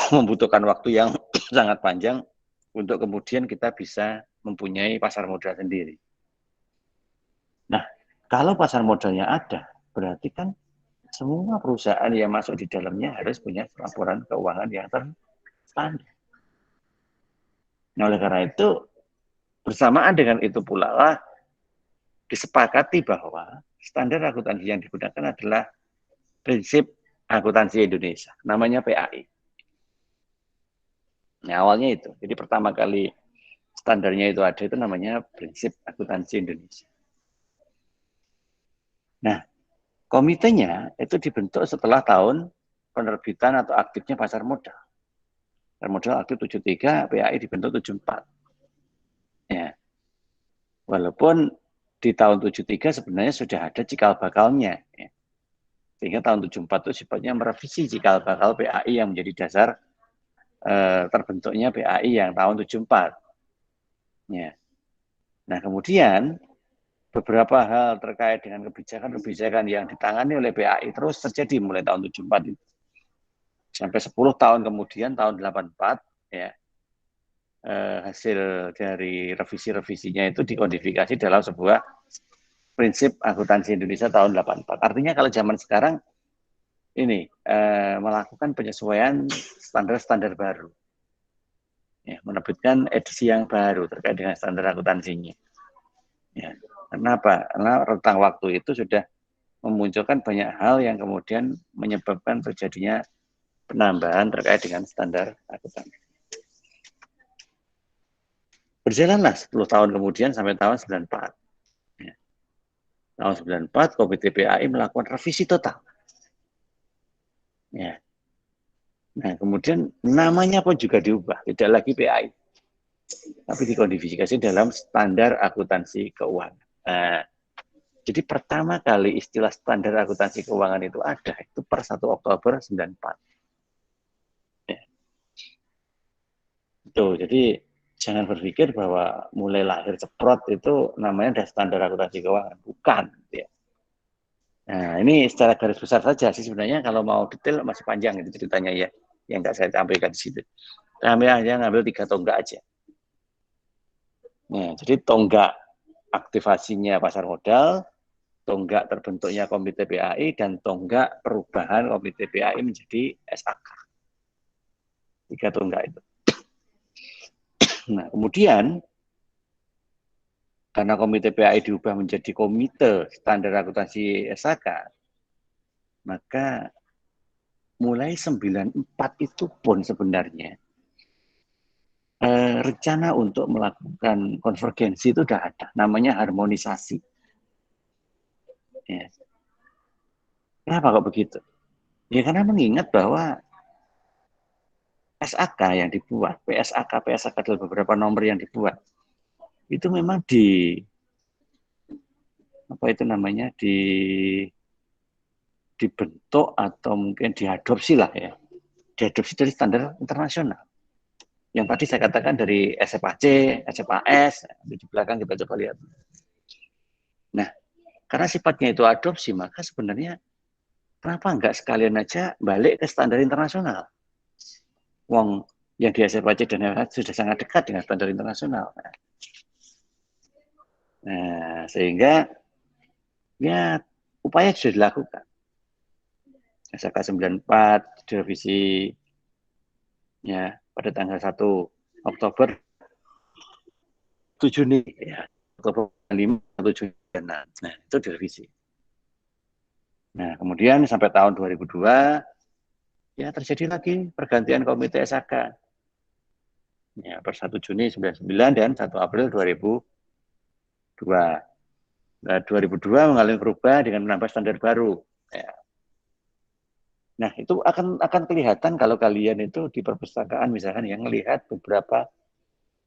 A: membutuhkan waktu yang sangat panjang untuk kemudian kita bisa mempunyai pasar modal sendiri. Nah, kalau pasar modalnya ada, berarti kan semua perusahaan yang masuk di dalamnya harus punya laporan keuangan yang terstandar. Nah, oleh karena itu, bersamaan dengan itu pula lah disepakati bahwa standar akuntansi yang digunakan adalah prinsip akuntansi Indonesia, namanya PAI. Nah, awalnya itu. Jadi pertama kali standarnya itu ada, itu namanya prinsip akuntansi Indonesia. Nah, komitenya itu dibentuk setelah tahun penerbitan atau aktifnya pasar modal. Pasar modal aktif 73, PAI dibentuk 74. Ya. Walaupun di tahun 73 sebenarnya sudah ada cikal bakalnya. Ya. Sehingga tahun 74 itu sifatnya merevisi cikal bakal PAI yang menjadi dasar terbentuknya PAI yang tahun 74. Ya. Nah, kemudian beberapa hal terkait dengan kebijakan-kebijakan yang ditangani oleh PAI terus terjadi mulai tahun 74 itu. Sampai 10 tahun kemudian, tahun 84, ya, hasil dari revisi-revisinya itu dikodifikasi dalam sebuah prinsip akuntansi Indonesia tahun 84. Artinya kalau zaman sekarang ini melakukan penyesuaian standar-standar baru. Ya, menerbitkan edisi yang baru terkait dengan standar akuntansinya. Ya. Kenapa? Karena rentang waktu itu sudah memunculkan banyak hal yang kemudian menyebabkan terjadinya penambahan terkait dengan standar akuntansi. Berjalanlah 10 tahun kemudian sampai tahun 94. Ya. Tahun 94, Komite PAI melakukan revisi total. Ya. Nah, kemudian namanya pun juga diubah, tidak lagi PAI, tapi dikodifikasi dalam standar akuntansi keuangan. Nah, jadi pertama kali istilah standar akuntansi keuangan itu ada, itu per 1 Oktober 94. Ya. Tuh, jadi jangan berpikir bahwa mulai lahir ceprot itu namanya ada standar akuntansi keuangan. Bukan. Ya. Nah, ini secara garis besar saja sih sebenarnya. Kalau mau detail masih panjang itu ceritanya ya, yang nggak saya sampaikan di situ. Kami hanya ngambil 3 tonggak aja. Nah, jadi tonggak aktivasinya pasar modal, tonggak terbentuknya Komite PAI, dan tonggak perubahan Komite PAI menjadi SAK. 3 tonggak itu. Nah, kemudian karena Komite PAI diubah menjadi Komite Standar Akuntansi SAK, maka mulai 94 itu pun sebenarnya rencana untuk melakukan konvergensi itu sudah ada, namanya harmonisasi. Ya. Kenapa kok begitu? Ya karena mengingat bahwa SAK yang dibuat, PSAK adalah beberapa nomor yang dibuat. itu memang dibentuk atau mungkin diadopsi lah ya, diadopsi dari standar internasional. Yang tadi saya katakan dari SFAC, SFAS, di belakang kita coba lihat. Nah, karena sifatnya itu adopsi, maka sebenarnya kenapa enggak sekalian aja balik ke standar internasional? Wong yang di SFAC dan SFAC sudah sangat dekat dengan standar internasional. Nah, sehingga ya upaya sudah dilakukan. SK 94 direvisi ya pada tanggal 1 Oktober 7 nih ya. Oktober 5 atau 7. Nah, itu direvisi. Nah, kemudian sampai tahun 2002 ya terjadi lagi pergantian komite SAK. Ya, per 1 Juni 99 dan 1 April 2002. Nah, 2002 mengalami perubahan dengan menambah standar baru. Ya. Nah, itu akan kelihatan kalau kalian itu di perpustakaan misalkan yang melihat beberapa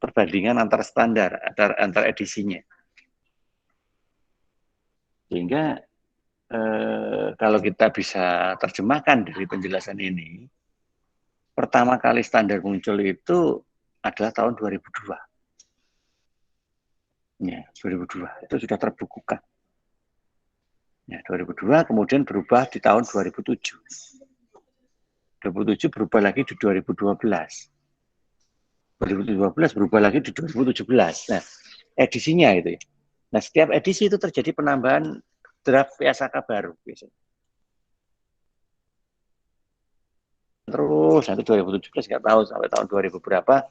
A: perbandingan antar standar, antar edisinya. Sehingga kalau kita bisa terjemahkan dari penjelasan ini, pertama kali standar muncul itu adalah tahun 2002. Ya, 2002 itu sudah terbukukan. Ya, 2002 kemudian berubah di tahun 2007. 2007 berubah lagi di 2012. 2012 berubah lagi di 2017. Nah, edisinya itu ya. Nah, setiap edisi itu terjadi penambahan draft PSAK baru biasanya. Terus nanti 2017 nggak tahu sampai tahun 2000 berapa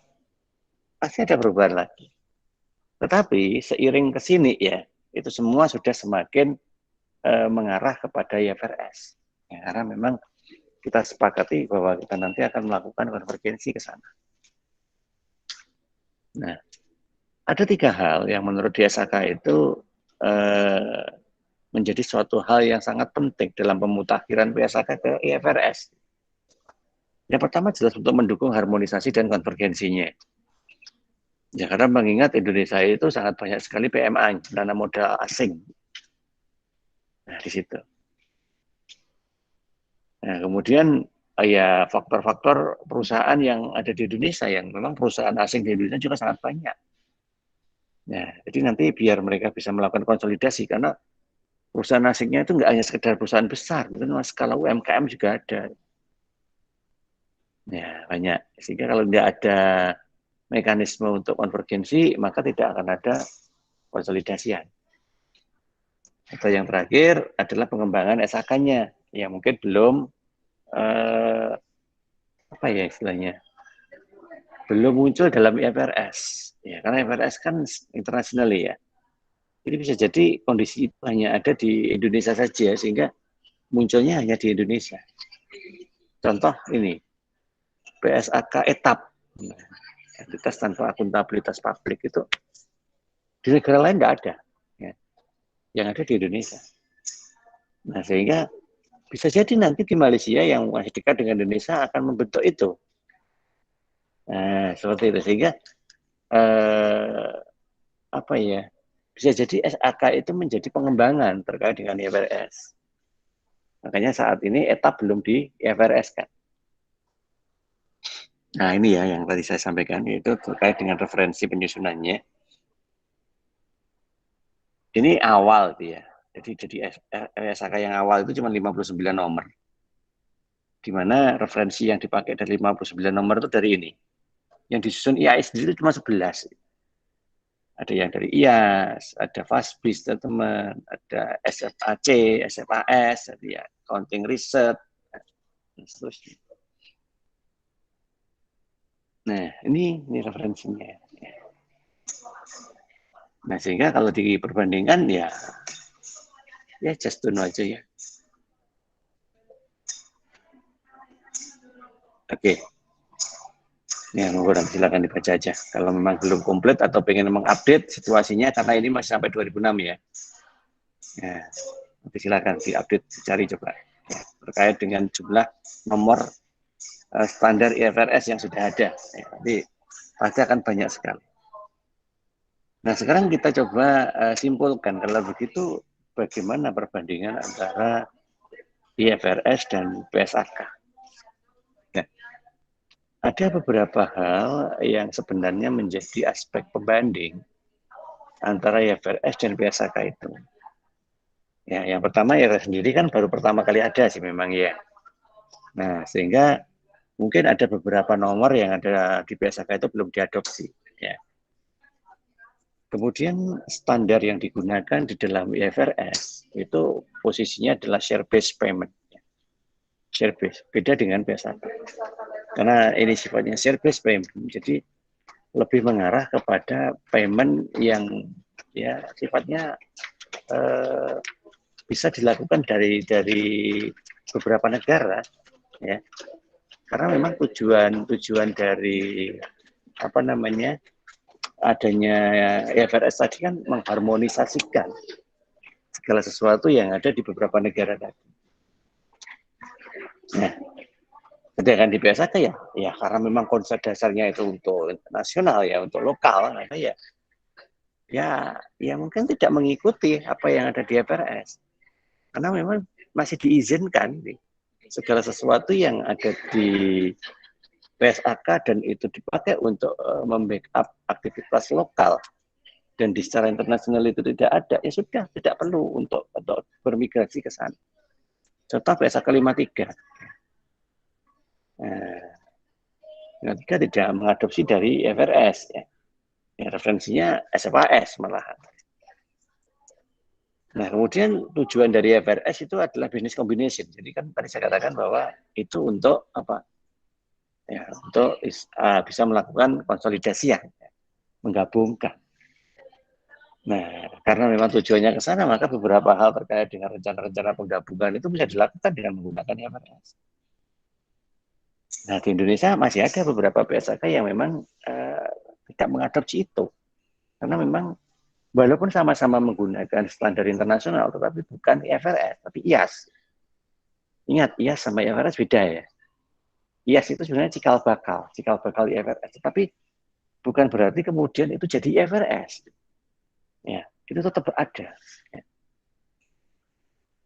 A: pasti ada perubahan lagi. Tetapi seiring ke sini ya, itu semua sudah semakin mengarah kepada IFRS. Ya, karena memang kita sepakati bahwa kita nanti akan melakukan konvergensi ke sana. Nah, ada 3 hal yang menurut DSAK itu menjadi suatu hal yang sangat penting dalam pemutakhiran PSAK ke IFRS. Yang pertama jelas untuk mendukung harmonisasi dan konvergensinya. Ya, karena mengingat Indonesia itu sangat banyak sekali PMA, dana modal asing. Nah, di situ. Nah, kemudian ya faktor-faktor perusahaan yang ada di Indonesia yang memang perusahaan asing di Indonesia juga sangat banyak. Nah, jadi nanti biar mereka bisa melakukan konsolidasi karena perusahaan asingnya itu nggak hanya sekedar perusahaan besar, itu skala UMKM juga ada. Ya, banyak. Sehingga kalau tidak ada mekanisme untuk konvergensi, maka tidak akan ada konsolidasian. Atau yang terakhir adalah pengembangan SAK-nya yang mungkin belum apa ya istilahnya, belum muncul dalam IFRS. Ya, karena IFRS kan internasional ya. Jadi bisa jadi kondisi itu hanya ada di Indonesia saja sehingga munculnya hanya di Indonesia. Contoh ini, PSAK etap, entitas tanpa akuntabilitas publik itu di negara lain nggak ada, ya. Yang ada di Indonesia. Nah, sehingga bisa jadi nanti di Malaysia yang masih dekat dengan Indonesia akan membentuk itu. Nah, seperti itu. Sehingga apa ya, bisa jadi SAK itu menjadi pengembangan terkait dengan IFRS. Makanya saat ini etap belum di IFRS kan. Nah, ini ya yang tadi saya sampaikan, yaitu terkait dengan referensi penyusunannya. Ini awal ya. Jadi SAK yang awal itu cuma 59 nomor. Di mana referensi yang dipakai dari 59 nomor itu dari ini. Yang disusun IAS sendiri cuma 11. Ada yang dari IAS, ada FASBIS, teman, ada SFAC, SFAS, ya, Accounting Research, dan seterusnya. Nah, ini referensinya. Nah, sehingga kalau diperbandingkan ya just to know aja ya. Oke. Ya, silakan dibaca aja. Kalau memang belum komplit atau pengen mengupdate situasinya, karena ini masih sampai 2006 ya. Ya, nanti silakan diupdate, dicari coba. Ya, terkait dengan jumlah nomor standar IFRS yang sudah ada. Ya, nanti pasti akan banyak sekali. Nah, sekarang kita coba simpulkan, kalau begitu bagaimana perbandingan antara IFRS dan PSAK. Nah, ada beberapa hal yang sebenarnya menjadi aspek pembanding antara IFRS dan PSAK itu. Ya, yang pertama IFRS sendiri kan baru pertama kali ada sih memang ya. Nah, sehingga mungkin ada beberapa nomor yang ada di PSAK itu belum diadopsi. Ya. Kemudian standar yang digunakan di dalam IFRS itu posisinya adalah share based payment. Share based, beda dengan PSAK. Karena ini sifatnya share based payment, jadi lebih mengarah kepada payment yang ya sifatnya bisa dilakukan dari beberapa negara, ya. Karena memang tujuan dari apa namanya adanya IFRS tadi kan mengharmonisasikan segala sesuatu yang ada di beberapa negara tadi. Nah, sedangkan di PSAK ya karena memang konsep dasarnya itu untuk internasional ya, untuk lokal, maka ya mungkin tidak mengikuti apa yang ada di IFRS. Karena memang masih diizinkan segala sesuatu yang ada di PSAK dan itu dipakai untuk membackup aktivitas lokal dan di secara internasional itu tidak ada, ya sudah tidak perlu untuk bermigrasi ke sana. Contoh PSAK 53. Nah, 53 tidak mengadopsi dari IFRS ya. Referensinya SFAS malahan. Nah, kemudian tujuan dari IFRS itu adalah business combination. Jadi kan tadi saya katakan bahwa itu untuk apa? Ya, untuk bisa melakukan konsolidasi ya, menggabungkan. Nah, karena memang tujuannya ke sana, maka beberapa hal terkait dengan rencana-rencana penggabungan itu bisa dilakukan dengan menggunakan IFRS. Nah, di Indonesia masih ada beberapa PSAK yang memang tidak mengadopsi itu. Karena memang walaupun sama-sama menggunakan standar internasional, tetapi bukan IFRS, tapi IAS. Ingat, IAS sama IFRS beda ya. IAS itu sebenarnya cikal bakal IFRS. Tetapi bukan berarti kemudian itu jadi IFRS. Ya, itu tetap ada. Ya.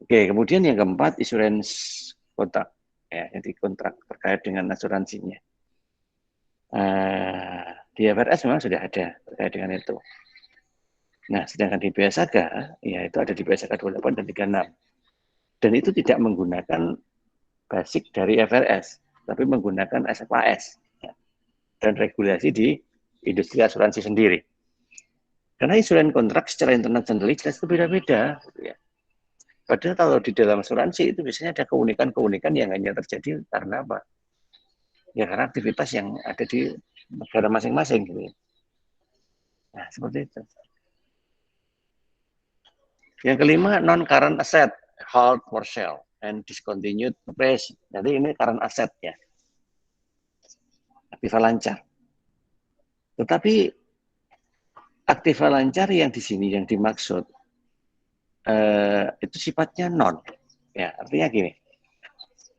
A: Oke, kemudian yang keempat, insurance kontrak. Ya, jadi kontrak terkait dengan asuransinya. Di IFRS memang sudah ada terkait dengan itu. Nah, sedangkan di PSAK, ya itu ada di PSAK 28 dan 36. Dan itu tidak menggunakan basic dari IFRS, tapi menggunakan SFAS ya, dan regulasi di industri asuransi sendiri. Karena insurance kontrak secara internasional jelas itu beda-beda. Ya. Padahal kalau di dalam asuransi itu biasanya ada keunikan-keunikan yang hanya terjadi karena apa? Ya karena aktivitas yang ada di negara masing-masing. Gitu. Nah, seperti itu. Yang kelima, non-current asset, held for sale, and discontinued operation. Jadi ini current asset ya. Aktiva lancar. Tetapi aktiva lancar yang di sini yang dimaksud itu sifatnya non. Ya, artinya gini.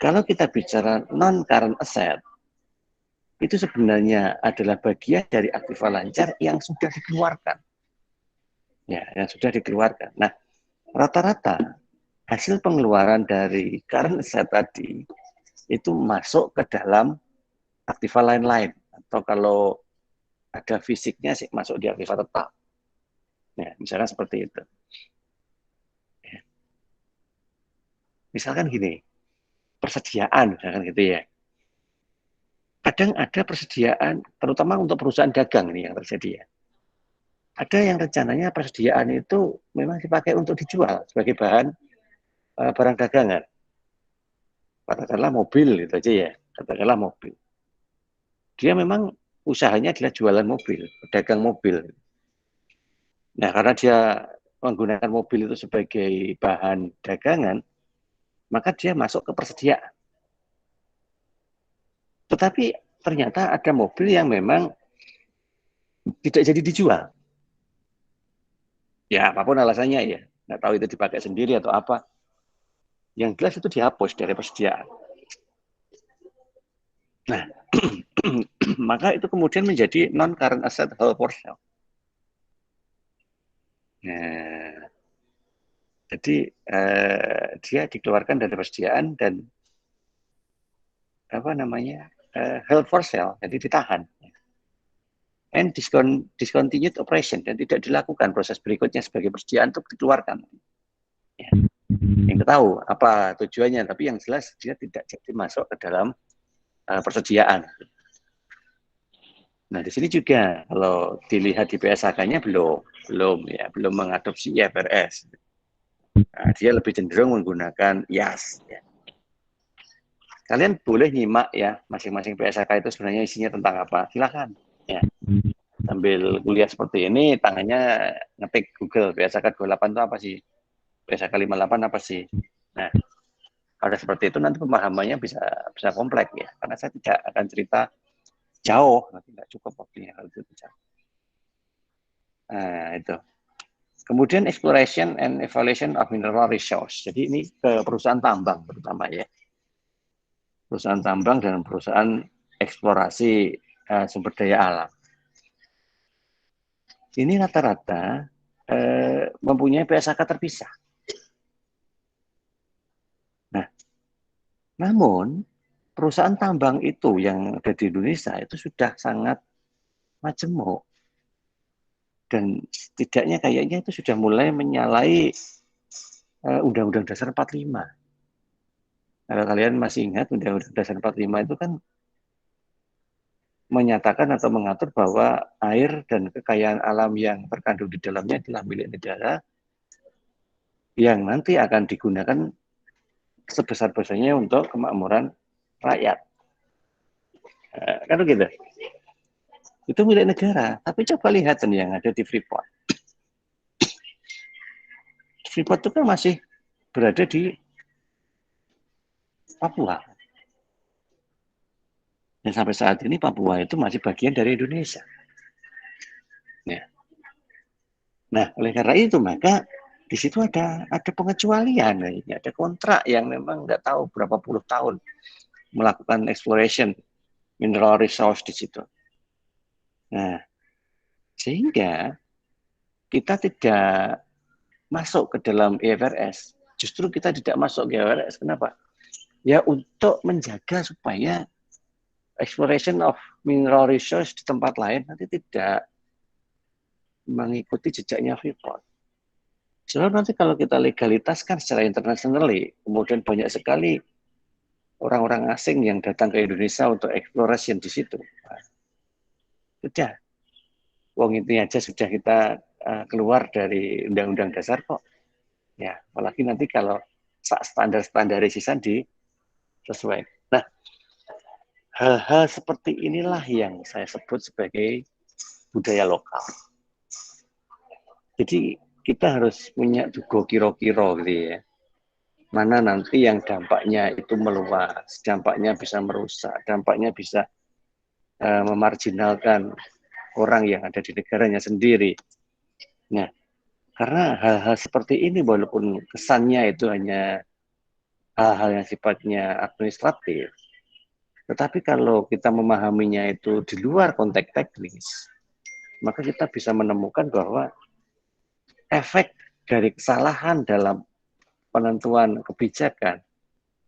A: Kalau kita bicara non-current asset, itu sebenarnya adalah bagian dari aktiva lancar yang sudah dikeluarkan. Ya, yang sudah dikeluarkan. Nah, rata-rata hasil pengeluaran dari current asset tadi itu masuk ke dalam aktiva lain-lain. Atau kalau ada fisiknya sih masuk di aktiva tetap. Ya, misalnya seperti itu. Ya. Misalkan gini, persediaan, misalkan gitu ya. Kadang ada persediaan, terutama untuk perusahaan dagang nih yang terjadi ya. Ada yang rencananya persediaan itu memang dipakai untuk dijual sebagai bahan barang dagangan. Katakanlah mobil gitu aja ya, katakanlah mobil. Dia memang usahanya adalah jualan mobil, pedagang mobil. Nah, karena dia menggunakan mobil itu sebagai bahan dagangan, maka dia masuk ke persediaan. Tetapi ternyata ada mobil yang memang tidak jadi dijual. Ya, apapun alasannya ya. Nggak tahu itu dipakai sendiri atau apa. Yang jelas itu dihapus dari persediaan. Nah, maka itu kemudian menjadi non-current asset held for sale. Nah, jadi dia dikeluarkan dari persediaan dan held for sale, jadi ditahan. And discontinued operation, dan tidak dilakukan proses berikutnya sebagai persediaan untuk dikeluarkan. Ya. Yang tahu apa tujuannya, tapi yang jelas dia tidak jadi masuk ke dalam persediaan. Nah, di sini juga kalau dilihat di PSHK-nya belum mengadopsi IFRS. Nah, dia lebih cenderung menggunakan IAS. Ya. Kalian boleh nyimak ya masing-masing PSHK itu sebenarnya isinya tentang apa. Silakan. Ya. Sambil kuliah seperti ini, tangannya ngetik Google PSHK 28 itu apa sih? PSHK 58 apa sih? Nah, ada seperti itu nanti pemahamannya bisa kompleks ya. Karena saya tidak akan cerita jauh, nanti nggak cukup waktunya kalau itu bicara. Nah, itu. Kemudian exploration and evaluation of mineral resource. Jadi ini ke perusahaan tambang terutama ya. Perusahaan tambang dan perusahaan eksplorasi sumber daya alam. Ini rata-rata mempunyai PSHK terpisah. Nah, namun perusahaan tambang itu yang ada di Indonesia itu sudah sangat majemuk. Dan setidaknya kayaknya itu sudah mulai menyalahi Undang-Undang Dasar 45. Kalau kalian masih ingat, Undang-Undang Dasar 45 itu kan menyatakan atau mengatur bahwa air dan kekayaan alam yang terkandung di dalamnya adalah milik negara yang nanti akan digunakan sebesar-besarnya untuk kemakmuran rakyat. Kan begitu? Itu milik negara. Tapi coba lihat yang ada di Freeport. Freeport itu kan masih berada di Papua. Dan sampai saat ini Papua itu masih bagian dari Indonesia. Ya. Nah, oleh karena itu maka di situ ada pengecualian, ada kontrak yang memang nggak tahu berapa puluh tahun melakukan exploration mineral resource di situ. Nah, sehingga kita tidak masuk ke dalam IFRS. Justru kita tidak masuk ke IFRS. Kenapa? Ya untuk menjaga supaya exploration of mineral resource di tempat lain nanti tidak mengikuti jejaknya Freeport. Sebab nanti kalau kita legalitaskan secara internasional, kemudian banyak sekali orang-orang asing yang datang ke Indonesia untuk exploration di situ. Sudah. Wong itu aja sudah kita keluar dari Undang-Undang Dasar kok. Ya, apalagi nanti kalau standar-standarisisan sesuai. Nah, hal-hal seperti inilah yang saya sebut sebagai budaya lokal. Jadi kita harus punya dugo kiro-kiro gitu ya. Mana nanti yang dampaknya itu meluas, dampaknya bisa merusak, dampaknya bisa memarginalkan orang yang ada di negaranya sendiri. Nah, karena hal-hal seperti ini walaupun kesannya itu hanya hal-hal yang sifatnya administratif, tetapi kalau kita memahaminya itu di luar konteks teknis, maka kita bisa menemukan bahwa efek dari kesalahan dalam penentuan kebijakan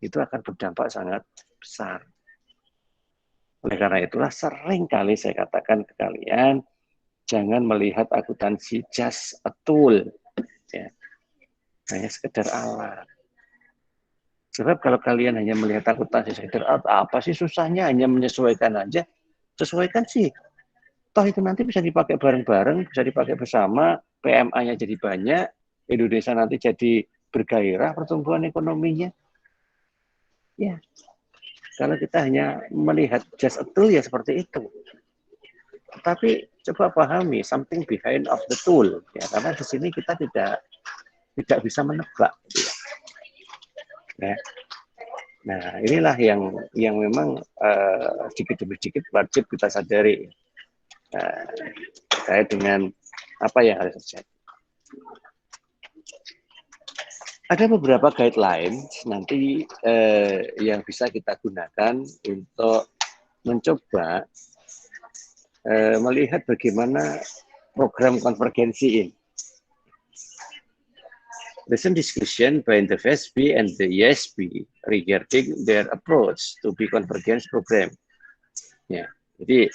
A: itu akan berdampak sangat besar. Oleh karena itulah sering kali saya katakan ke kalian, jangan melihat akuntansi just a tool, ya. Hanya sekedar alat. Sebab kalau kalian hanya melihat akuntansi sekedar alat, apa sih susahnya hanya menyesuaikan aja, sesuaikan sih. Toh itu nanti bisa dipakai bareng-bareng, bisa dipakai bersama, PMA-nya jadi banyak, Indonesia nanti jadi bergairah pertumbuhan ekonominya. Ya, kalau kita hanya melihat just a tool ya seperti itu. Tapi coba pahami something behind of the tool, ya, karena di sini kita tidak bisa menebak. Gitu ya. Nah, inilah yang memang sedikit demi sedikit wajib kita sadari terkait dengan apa yang harus terjadi. Ada beberapa guideline nanti yang bisa kita gunakan untuk mencoba melihat bagaimana program konvergensi ini. Recent discussion by the FASB and the IASB regarding their approach to be convergence program. Ya, jadi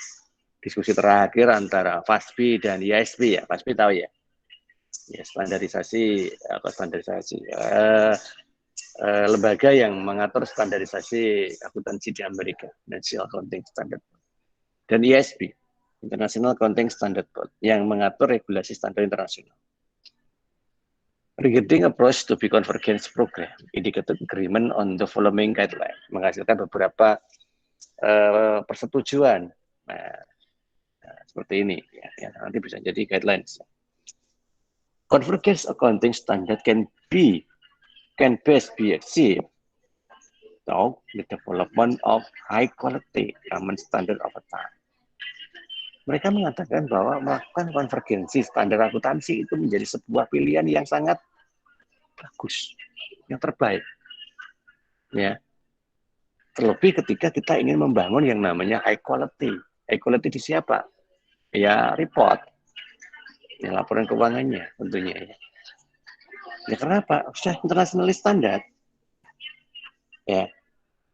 A: diskusi terakhir antara FASB dan IASB ya, FASB tahu ya, ya standarisasi lembaga yang mengatur standarisasi akuntansi di Amerika, National Accounting Standard Board, dan IASB, International Accounting Standard Board, yang mengatur regulasi standar internasional. Regarding approach to be convergence program, indicated agreement on the following guideline, menghasilkan beberapa persetujuan. Nah, seperti ini, ya, nanti bisa jadi guidelines. Convergence accounting standard can best be achieved through the development of high quality common standard over time. Mereka mengatakan bahwa melakukan konvergensi standar akuntansi itu menjadi sebuah pilihan yang sangat bagus, yang terbaik. Ya. Terlebih ketika kita ingin membangun yang namanya high quality. High quality di siapa? Ya report, ya laporan keuangannya tentunya. Ya kenapa? Sudah international standard. Ya.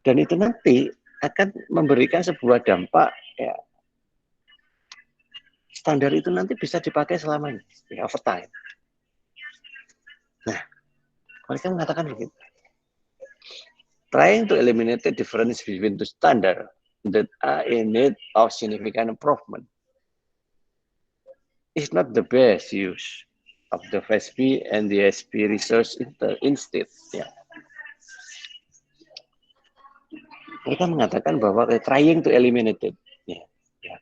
A: Dan itu nanti akan memberikan sebuah dampak, ya, standar itu nanti bisa dipakai selamanya, ya, over time. Nah, mereka mengatakan begitu. Trying to eliminate the difference between the standard that are in need of significant improvement is not the best use of the FASB and the IASB research instead. Ya. Mereka mengatakan bahwa trying to eliminate it, ya,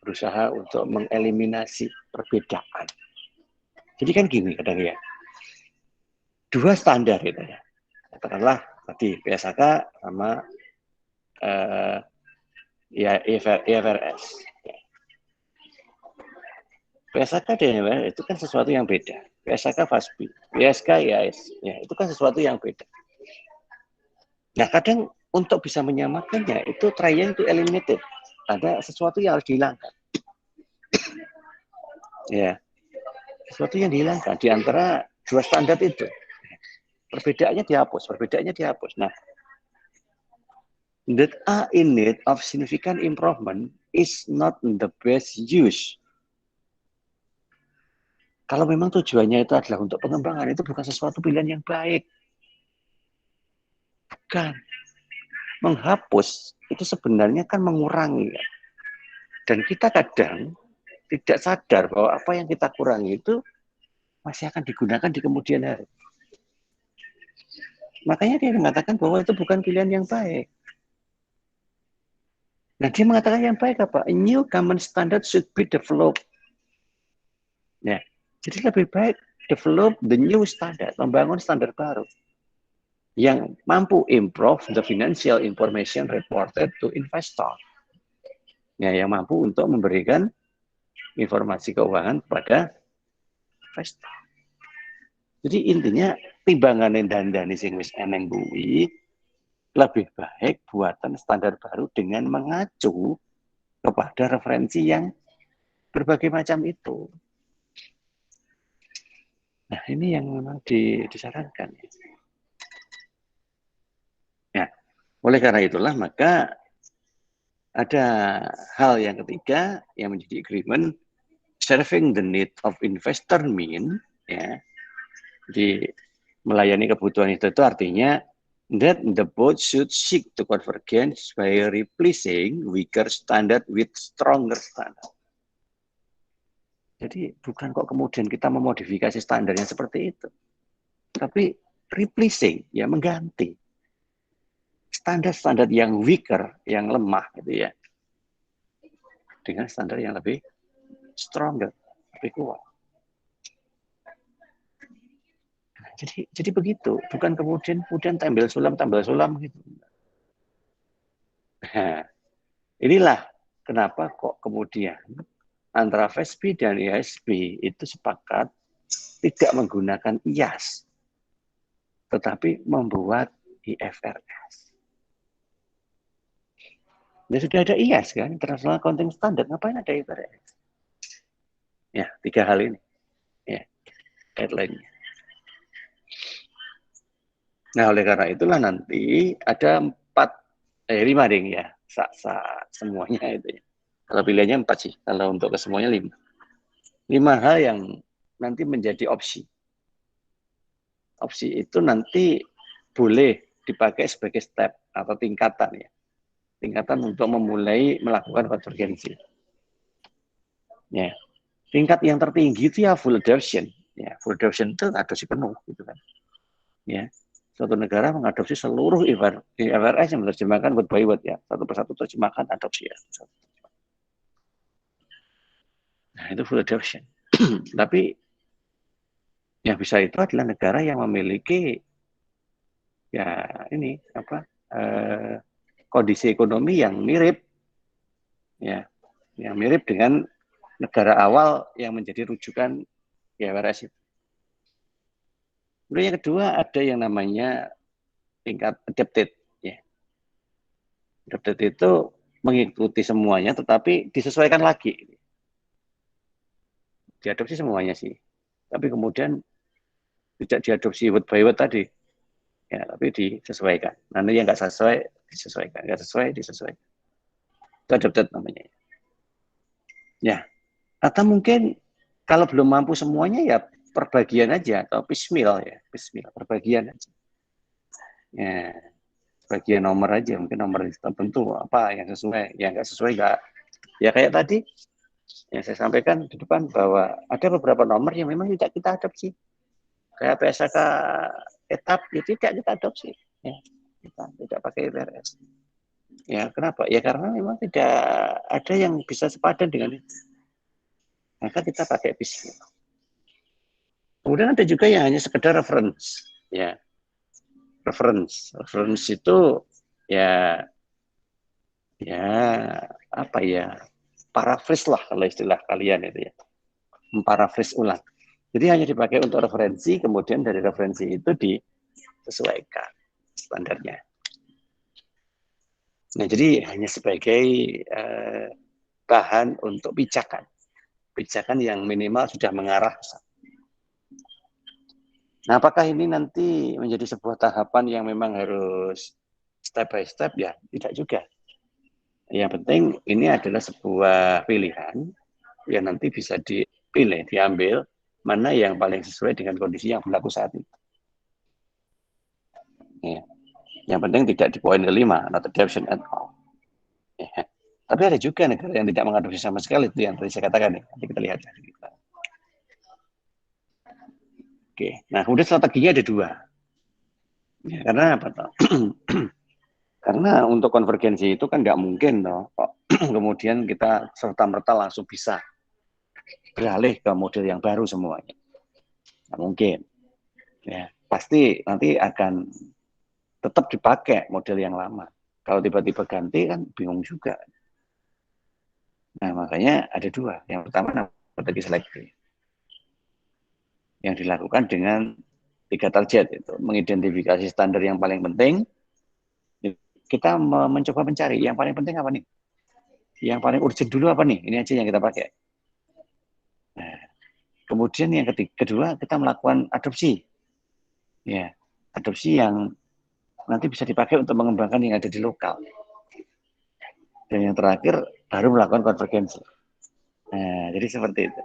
A: berusaha untuk mengeliminasi perbedaan. Jadi kan gini kadang ya, dua standar itu ya, katakanlah tadi PSAK sama IFRS. PSAK dan IFRS itu kan sesuatu yang beda. PSAK FASB, PSK IAS, ya itu kan sesuatu yang beda. Nah kadang untuk bisa menyamakannya itu trying to eliminate it. Ada sesuatu yang harus dihilangkan. Ya, sesuatu yang dihilangkan di antara dua standar itu. Perbedaannya dihapus. Nah, that are in need of significant improvement is not the best use. Kalau memang tujuannya itu adalah untuk pengembangan, itu bukan sesuatu pilihan yang baik. Bukan. Menghapus itu sebenarnya kan mengurangi. Dan kita kadang tidak sadar bahwa apa yang kita kurangi itu masih akan digunakan di kemudian hari. Makanya dia mengatakan bahwa itu bukan pilihan yang baik. Nah, dia mengatakan yang baik apa? A new common standard should be developed. Ya, jadi lebih baik develop the new standard, membangun standar baru yang mampu improve the financial information reported to investor. Ya, yang mampu untuk memberikan informasi keuangan kepada investor. Jadi intinya timbangan dandani sing wis eneng kuwi lebih baik buatan standar baru dengan mengacu kepada referensi yang berbagai macam itu. Nah, ini yang memang disarankan. Ya, oleh karena itulah maka ada hal yang ketiga yang menjadi agreement, serving the need of investor mean, ya, di melayani kebutuhan itu artinya that the board should seek to convergence by replacing weaker standard with stronger standard. Jadi bukan kok kemudian kita memodifikasi standarnya seperti itu, tapi replacing, ya mengganti standar-standar yang weaker, yang lemah gitu ya, dengan standar yang lebih stronger, lebih kuat. Nah, jadi begitu, bukan kemudian tambal sulam gitu. Nah, inilah kenapa kok kemudian antara FASB dan IASB itu sepakat tidak menggunakan IAS, tetapi membuat IFRS. Ya sudah ada IAS kan, International Accounting Standard, ngapain ada IFRS? Ya, tiga hal ini, ya, guideline-nya. Nah, oleh karena itulah nanti ada 5 ding ya, semuanya itu ya. Kalau pilihannya 4 sih, kalau untuk ke semuanya 5. 5 hal yang nanti menjadi opsi. Opsi itu nanti boleh dipakai sebagai step atau tingkatan ya. Tingkatan untuk memulai melakukan konvergensi. Ya. Tingkat yang tertinggi itu ya full adoption. Ya, full adoption itu adopsi penuh gitu kan. Ya. Suatu negara mengadopsi seluruh IFRS yang menerjemahkan word by word ya. Satu persatu terjemahkan adopsi ya. Nah, itu full adoption. Tapi yang bisa itu adalah negara yang memiliki ya ini apa kondisi ekonomi yang mirip ya, yang mirip dengan negara awal yang menjadi rujukan IFRS itu. Kemudian yang kedua ada yang namanya tingkat adapted ya. Adapted itu mengikuti semuanya tetapi disesuaikan lagi. Diadopsi semuanya sih. Tapi kemudian tidak diadopsi word by word tadi. Ya, tapi disesuaikan. Nanti yang nggak sesuai disesuaikan, nggak sesuai disesuaikan. Itu adapted namanya. Ya, atau mungkin kalau belum mampu semuanya ya perbagian aja atau piecemeal ya, piecemeal perbagian aja. Ya, bagian nomor aja, mungkin nomor tertentu apa yang sesuai, yang nggak sesuai nggak. Ya kayak tadi yang saya sampaikan di depan bahwa ada beberapa nomor yang memang tidak kita adopsi. Kayak PSK etap itu tidak kita adopsi. Ya, kita tidak pakai IFRS. Ya kenapa? Ya karena memang tidak ada yang bisa sepadan dengan itu. Maka kita pakai piecemeal. Kemudian ada juga yang hanya sekedar reference, ya. Reference itu ya apa ya? Paraphrase lah kalau istilah kalian itu ya. Memparaphrase ulang. Jadi hanya dipakai untuk referensi, kemudian dari referensi itu disesuaikan standarnya. Nah, jadi hanya sebagai bahan untuk pijakan. Pijakan yang minimal sudah mengarah. Nah, apakah ini nanti menjadi sebuah tahapan yang memang harus step by step? Ya, tidak juga. Yang penting ini adalah sebuah pilihan yang nanti bisa dipilih, diambil, mana yang paling sesuai dengan kondisi yang berlaku saat ini. Ya. Yang penting tidak di poin kelima, not adoption at all. Ya. Tapi ada juga negara yang tidak mengadopsi sama sekali, itu yang tadi saya katakan. Ya. Nanti kita lihat. Oke, nah kemudian strateginya ada 2. Ya, karena apa toh? Karena untuk konvergensi itu kan nggak mungkin toh. Kemudian kita serta-merta langsung bisa beralih ke model yang baru semuanya. Nggak mungkin. Ya, pasti nanti akan tetap dipakai model yang lama. Kalau tiba-tiba ganti kan bingung juga. Nah, makanya ada 2. Yang pertama strategi seleksi. Yang dilakukan dengan 3 target, itu mengidentifikasi standar yang paling penting. Kita mencoba mencari yang paling penting apa nih? Yang paling urgent dulu apa nih? Ini aja yang kita pakai. Nah, kemudian yang kedua kita melakukan adopsi. Ya, adopsi yang nanti bisa dipakai untuk mengembangkan yang ada di lokal. Dan yang terakhir baru melakukan konvergensi. Nah, jadi seperti itu.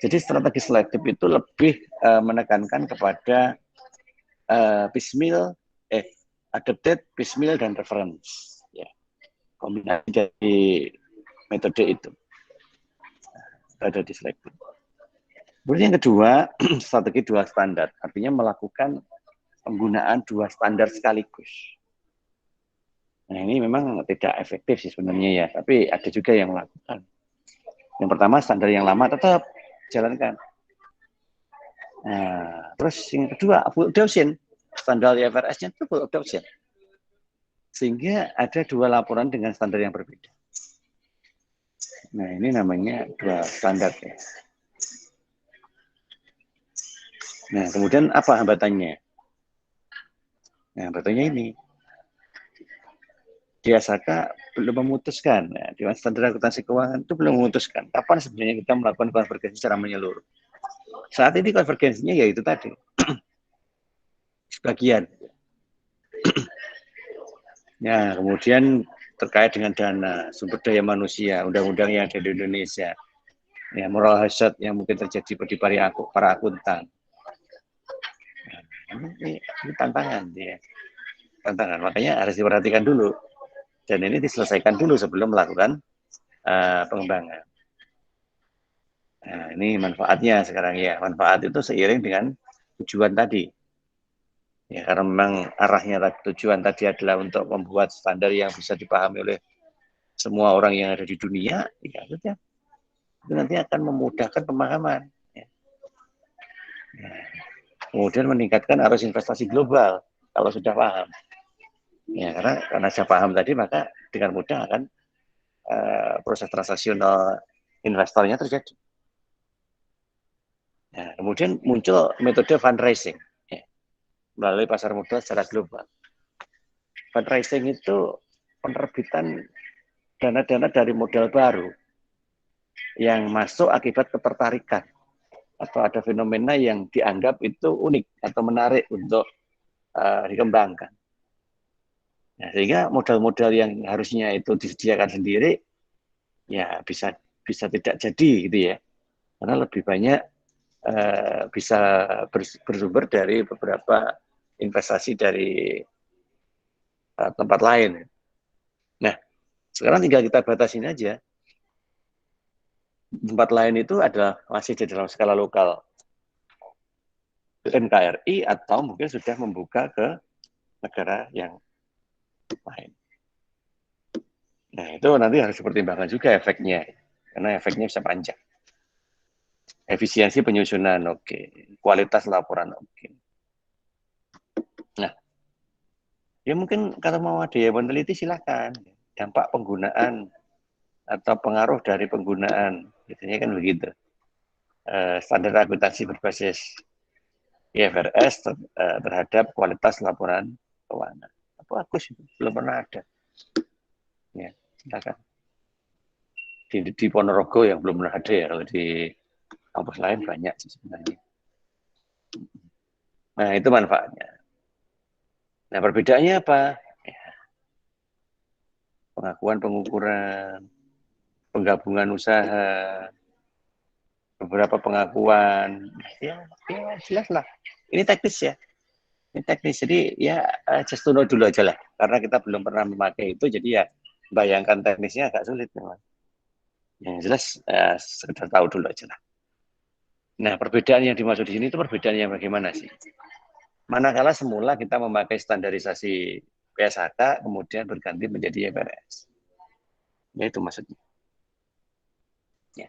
A: Jadi strategi selektif itu lebih menekankan kepada piecemeal, adapted, piecemeal, dan reference. Ya. Kombinasi dari metode itu. Ada di selektif. Kemudian yang kedua, strategi 2 standar. Artinya melakukan penggunaan 2 standar sekaligus. Nah, ini memang tidak efektif sih sebenarnya ya, tapi ada juga yang melakukan. Yang pertama, standar yang lama tetap jalankan. Nah, terus yang kedua, full adoption. Standar IFRS-nya itu full adoption. Sehingga ada 2 laporan dengan standar yang berbeda. Nah, ini namanya 2 standar ya. Nah, kemudian apa hambatannya? Nah, hambatannya ini. DSHK belum memutuskan, ya, Dewan Standar Akuntansi Keuangan itu belum memutuskan kapan sebenarnya kita melakukan konvergensi secara menyeluruh. Saat ini konvergensinya yaitu tadi, sebagian. Ya, kemudian terkait dengan dana, sumber daya manusia, undang-undang yang ada di Indonesia, ya, moral hazard yang mungkin terjadi di para akuntan. Ini tantangan, ya. Tantangan, makanya harus diperhatikan dulu. Dan ini diselesaikan dulu sebelum melakukan pengembangan. Nah, ini manfaatnya sekarang ya. Manfaat itu seiring dengan tujuan tadi. Ya, karena memang arahnya tujuan tadi adalah untuk membuat standar yang bisa dipahami oleh semua orang yang ada di dunia, ya sudah. Itu nanti akan memudahkan pemahaman. Ya. Nah, kemudian meningkatkan arus investasi global kalau sudah paham. Ya, karena sudah paham tadi, maka dengan mudah akan proses transaksional investornya terjadi. Nah, kemudian muncul metode fundraising. Melalui pasar modal secara global. Fundraising itu penerbitan dana-dana dari modal baru yang masuk akibat ketertarikan atau ada fenomena yang dianggap itu unik atau menarik untuk dikembangkan. Nah, sehingga modal-modal yang harusnya itu disediakan sendiri ya bisa tidak jadi gitu ya, karena lebih banyak bisa bersumber dari beberapa investasi dari tempat lain. Nah, sekarang tinggal kita batasin aja. Tempat lain itu adalah masih di dalam skala lokal NKRI atau mungkin sudah membuka ke negara yang lain. Nah, itu nanti harus dipertimbangkan juga efeknya, karena efeknya bisa panjang. Efisiensi penyusunan, oke. Kualitas laporan, oke. Nah, ya mungkin kalau mau ada yang meneliti silakan. Dampak penggunaan atau pengaruh dari penggunaan, biasanya kan begitu. Standar akuntansi berbasis IFRS terhadap kualitas laporan keuangan. Bagus, belum pernah ada. Ya, silakan. Di Ponorogo yang belum pernah ada ya, kalau di kampus lain banyak sih sebenarnya. Nah, itu manfaatnya. Nah, perbedaannya apa? Ya, pengakuan pengukuran, penggabungan usaha, beberapa pengakuan. Ya jelas lah. Ini teknis ya. Ini teknis. Jadi ya just to know dulu aja lah. Karena kita belum pernah memakai itu, jadi ya bayangkan teknisnya agak sulit memang. Yang jelas sekedar tahu dulu aja lah. Nah, perbedaan yang dimaksud di sini itu perbedaan yang bagaimana sih? Manakala semula kita memakai standarisasi PSHK, kemudian berganti menjadi IFRS. Ya, itu maksudnya. Ya.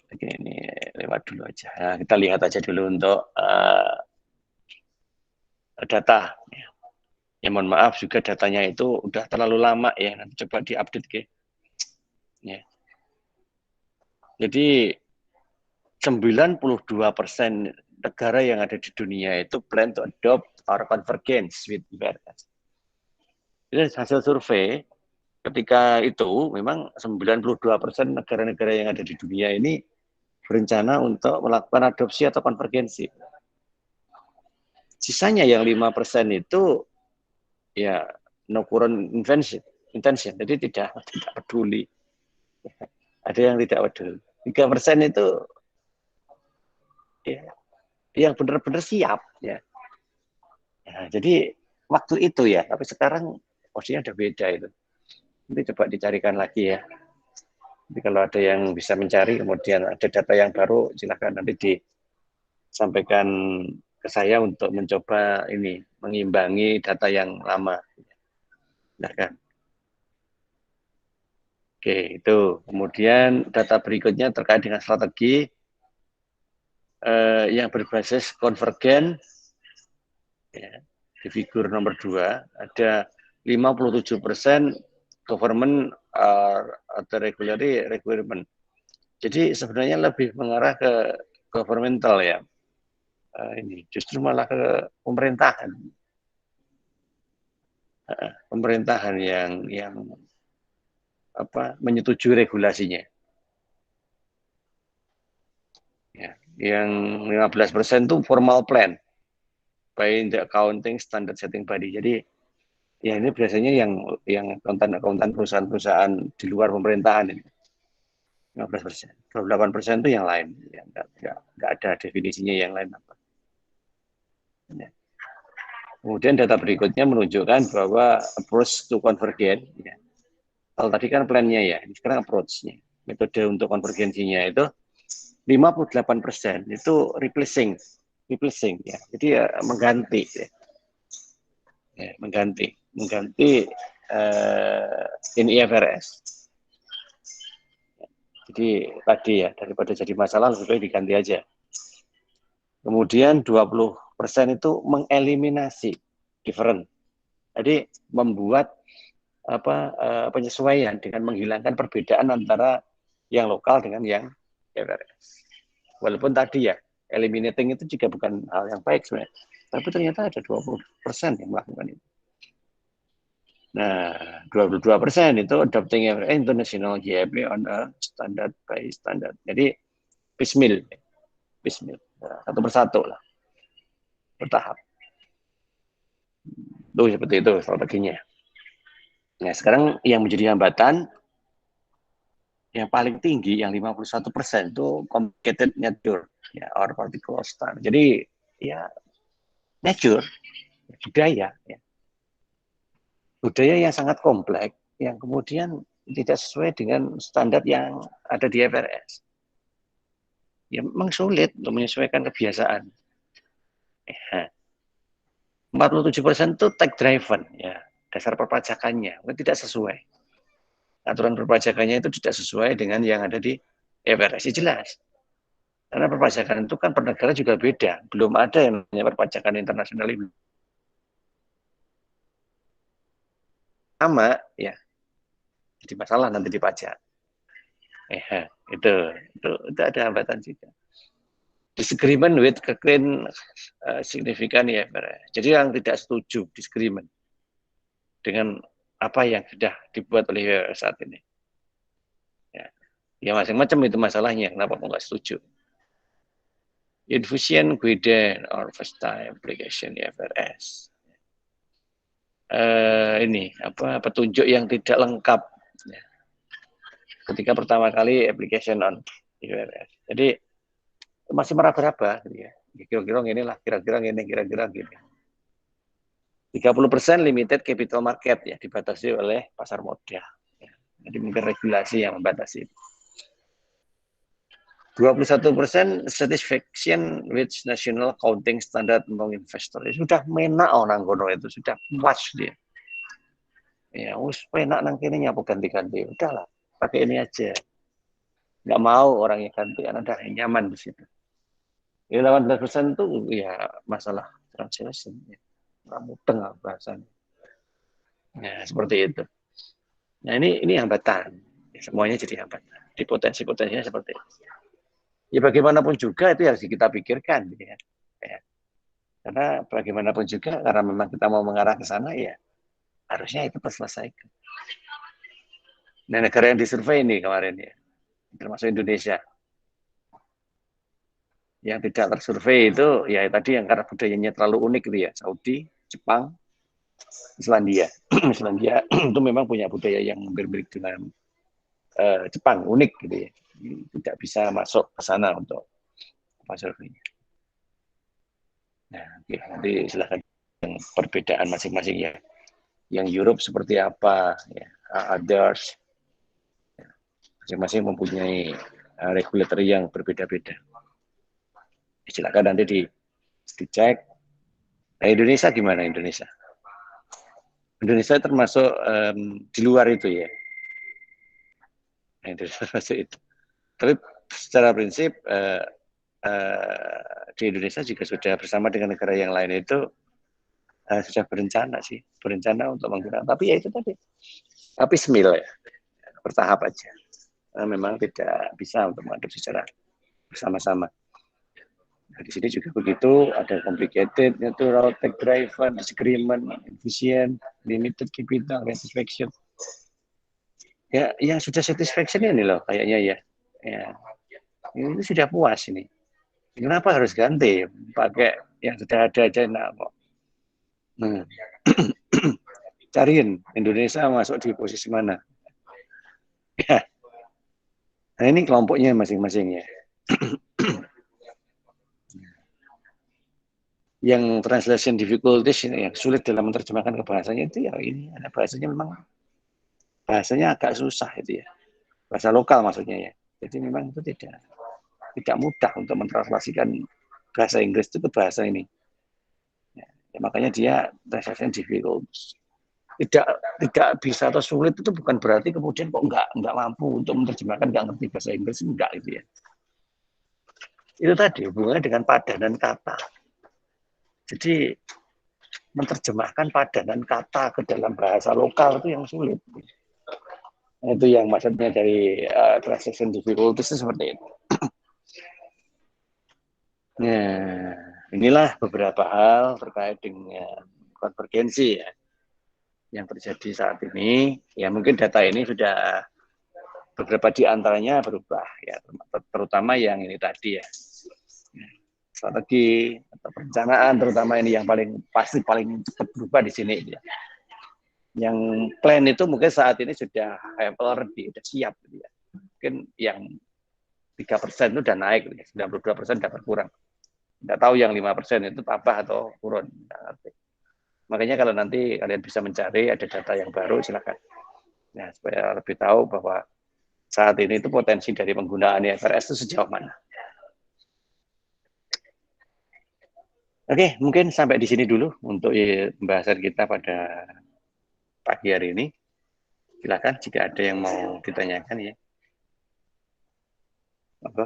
A: Oke, ini lewat dulu aja. Nah, kita lihat aja dulu untuk data. Ya, mohon maaf juga datanya itu udah terlalu lama ya. Nanti coba diupdate ke. Ya. Jadi 92% negara yang ada di dunia itu plan to adopt or convergence with IFRS. Jadi hasil survei ketika itu memang 92% negara-negara yang ada di dunia ini berencana untuk melakukan adopsi atau konvergensi. Sisanya yang 5% itu ya no current intention, jadi tidak peduli. Ada yang tidak peduli. 3% itu ya, yang benar-benar siap ya. Ya. Jadi waktu itu ya, tapi sekarang posisinya udah beda itu. Nanti coba dicarikan lagi ya. Jadi kalau ada yang bisa mencari, kemudian ada data yang baru, silakan nanti disampaikan ke saya untuk mencoba ini mengimbangi data yang lama. Silakan. Oke, itu. Kemudian data berikutnya terkait dengan strategi yang berbasis konvergen. Ya, di figur nomor 2 ada 57% government atau regulatory requirement. Jadi sebenarnya lebih mengarah ke governmental ya. Ini justru malah ke pemerintahan. Pemerintahan yang menyetujui regulasinya. Ya, yang 15% itu formal plan. by the accounting standard setting body. Jadi ya ini biasanya yang akuntan perusahaan-perusahaan di luar pemerintahan ini 15%. 28% itu yang lain. Ya, nggak ada definisinya yang lain apa. Ya. Kemudian data berikutnya menunjukkan bahwa approach to convergence. Ya. Kalau tadi kan plan-nya ya, sekarang approach-nya. Metode untuk konvergensinya itu 58% itu replacing ya. Jadi ya mengganti ya. Ya, mengganti ini IFRS. Jadi tadi ya, daripada jadi masalah lebih baik diganti aja. Kemudian 20% itu mengeliminasi different. Jadi membuat penyesuaian dengan menghilangkan perbedaan antara yang lokal dengan yang IFRS. Walaupun tadi ya, eliminating itu juga bukan hal yang baik sebenarnya. Tapi ternyata ada 20% yang melakukan itu. Nah, 22% itu adopting international GAP on a standard by standard. Jadi, piecemeal. Satu persatu lah. Bertahap. Tuh, seperti itu strateginya. Nah, sekarang yang menjadi hambatan, yang paling tinggi, yang 51% itu complicated nature, ya, or particular style. Jadi, ya, nature, budaya, ya. Budaya yang sangat kompleks, yang kemudian tidak sesuai dengan standar yang ada di IFRS. Ya memang sulit untuk menyesuaikan kebiasaan. 47% itu tech driven, ya dasar perpajakannya tidak sesuai. Aturan perpajakannya itu tidak sesuai dengan yang ada di IFRS, jelas. Karena perpajakan itu kan per negara juga beda, belum ada yang namanya perpajakan internasional ini. Sama, ya jadi masalah nanti di pajak. Itu ada hambatan juga. Disagreement with clean signifikan IFRS. Jadi yang tidak setuju disagreement dengan apa yang sudah dibuat oleh IFRS saat ini. Ya macam-macam itu masalahnya. Kenapa nggak setuju? Infusion guidance or first time application IFRS. Ini petunjuk yang tidak lengkap ya. Ketika pertama kali application on IFRS. Jadi masih meraba-raba gitu ya. Kira-kira gini. 30% limited capital market ya, dibatasi oleh pasar modal. Ya. Jadi mungkin regulasi yang membatasi. 21% satisfaction with national accounting standard among investor. Ya, sudah menak orang kono itu, sudah puas dia. Ya, wis penak nang kene nyapu ganti-ganti. Udahlah, pakai ini aja. Nggak mau orang yang ganti, karena udah nyaman di situ. Ya, 18% itu ya masalah translation. Ya. Mudeng bahasanya. Ya, seperti itu. Nah, ini hambatan. Ya, semuanya jadi hambatan. Di potensi-potensinya seperti itu. Ya bagaimanapun juga itu harus kita pikirkan. Ya. Karena bagaimanapun juga, karena memang kita mau mengarah ke sana, ya harusnya itu terselesaikan. Nah, negara yang disurvei ini kemarin ya, termasuk Indonesia. Yang tidak tersurvei itu, ya tadi yang karena budayanya terlalu unik gitu ya, Saudi, Jepang, Islandia. Islandia itu memang punya budaya yang mirip dengan Jepang, unik gitu ya. Tidak bisa masuk ke sana untuk surveinya. Nah, nanti silahkan perbedaan masing-masing ya. Yang Europe seperti apa, ya, others, masing-masing mempunyai regulatory yang berbeda-beda. Silakan nanti dicek. Nah, Indonesia gimana Indonesia? Indonesia termasuk di luar itu ya. Nah, Indonesia termasuk itu. Tapi secara prinsip di Indonesia juga sudah bersama dengan negara yang lain itu sudah berencana untuk menggunakan. Tapi ya itu tadi, tapi semil ya, bertahap aja. Memang tidak bisa untuk mengadopsi secara bersama-sama. Nah, di sini juga begitu, ada complicated, natural, tech driven, disagreement, efficient, limited capital, satisfaction. Ya, yang sudah satisfaction ini loh kayaknya ya. Ini sudah puas ini. Kenapa harus ganti? Pakai yang sudah ada aja enak kok. Nah, cariin Indonesia masuk di posisi mana. Ya. Nah ini kelompoknya masing-masing ya. Yang translation difficulties ini yang sulit dalam menerjemahkan ke bahasanya itu ya ini ada bahasanya memang bahasanya agak susah itu ya. Bahasa lokal maksudnya ya. Jadi memang itu tidak mudah untuk mentranslasikan bahasa Inggris itu ke bahasa ini. Ya, makanya dia translation difficult. Tidak bisa atau sulit itu bukan berarti kemudian kok nggak mampu untuk menerjemahkan, nggak ngerti bahasa Inggris, enggak gitu ya. Itu tadi hubungannya dengan padanan kata. Jadi menerjemahkan padanan kata ke dalam bahasa lokal itu yang sulit. Itu yang maksudnya dari translation difficulties itu seperti itu. Nah, inilah beberapa hal terkait dengan konvergensi ya yang terjadi saat ini. Ya mungkin data ini sudah beberapa di antaranya berubah ya, terutama yang ini tadi ya. Strategi atau perencanaan terutama ini yang paling cepat berubah di sini ya. Yang plan itu mungkin saat ini sudah already sudah siap gitu ya. Mungkin yang 3% itu sudah naik, 92% sudah berkurang. Tidak tahu yang 5% itu tambah atau turun. Makanya kalau nanti kalian bisa mencari ada data yang baru silakan. Nah, supaya lebih tahu bahwa saat ini itu potensi dari penggunaan IFRS itu sejauh mana. Oke, mungkin sampai di sini dulu untuk pembahasan kita pada pagi hari ini. Silakan jika ada yang mau ditanyakan ya. Apa?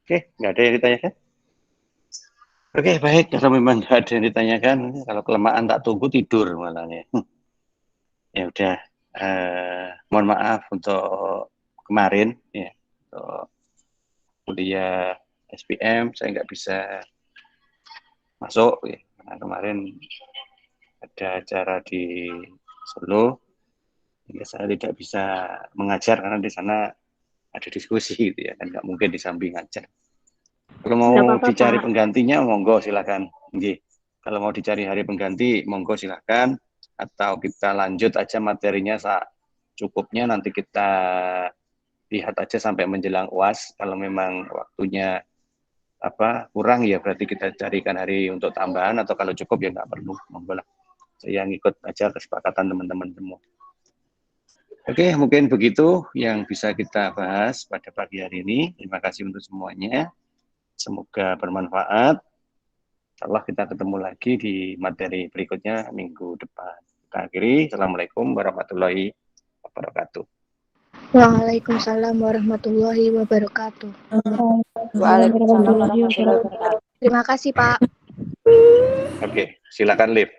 A: Oke, nggak ada yang ditanyakan? Oke, baik. Kalau memang nggak ada yang ditanyakan, kalau kelamaan tak tunggu tidur malah ya. Ya udah, mohon maaf untuk kemarin ya, untuk kuliah SPM saya nggak bisa masuk ya, karena kemarin ada acara di Solo, sehingga saya tidak bisa mengajar karena di sana ada diskusi gitu ya, kan nggak mungkin di samping ngajar. Kalau mau dicari penggantinya, monggo silakan. Kalau mau dicari hari pengganti, monggo silakan. Atau kita lanjut aja materinya cukupnya, nanti kita lihat aja sampai menjelang UAS. Kalau memang waktunya kurang ya berarti kita carikan hari untuk tambahan, atau kalau cukup ya nggak perlu, monggo lah. Saya ngikut aja kesepakatan teman-teman semua. Oke, mungkin begitu yang bisa kita bahas pada pagi hari ini. Terima kasih untuk semuanya. Semoga bermanfaat. Insyaallah kita ketemu lagi di materi berikutnya minggu depan. Kita akhiri. Assalamualaikum warahmatullahi wabarakatuh.
C: Waalaikumsalam warahmatullahi wabarakatuh.
D: Waalaikumsalam warahmatullahi wabarakatuh.
C: Terima kasih, Pak.
A: Oke, silakan Liv.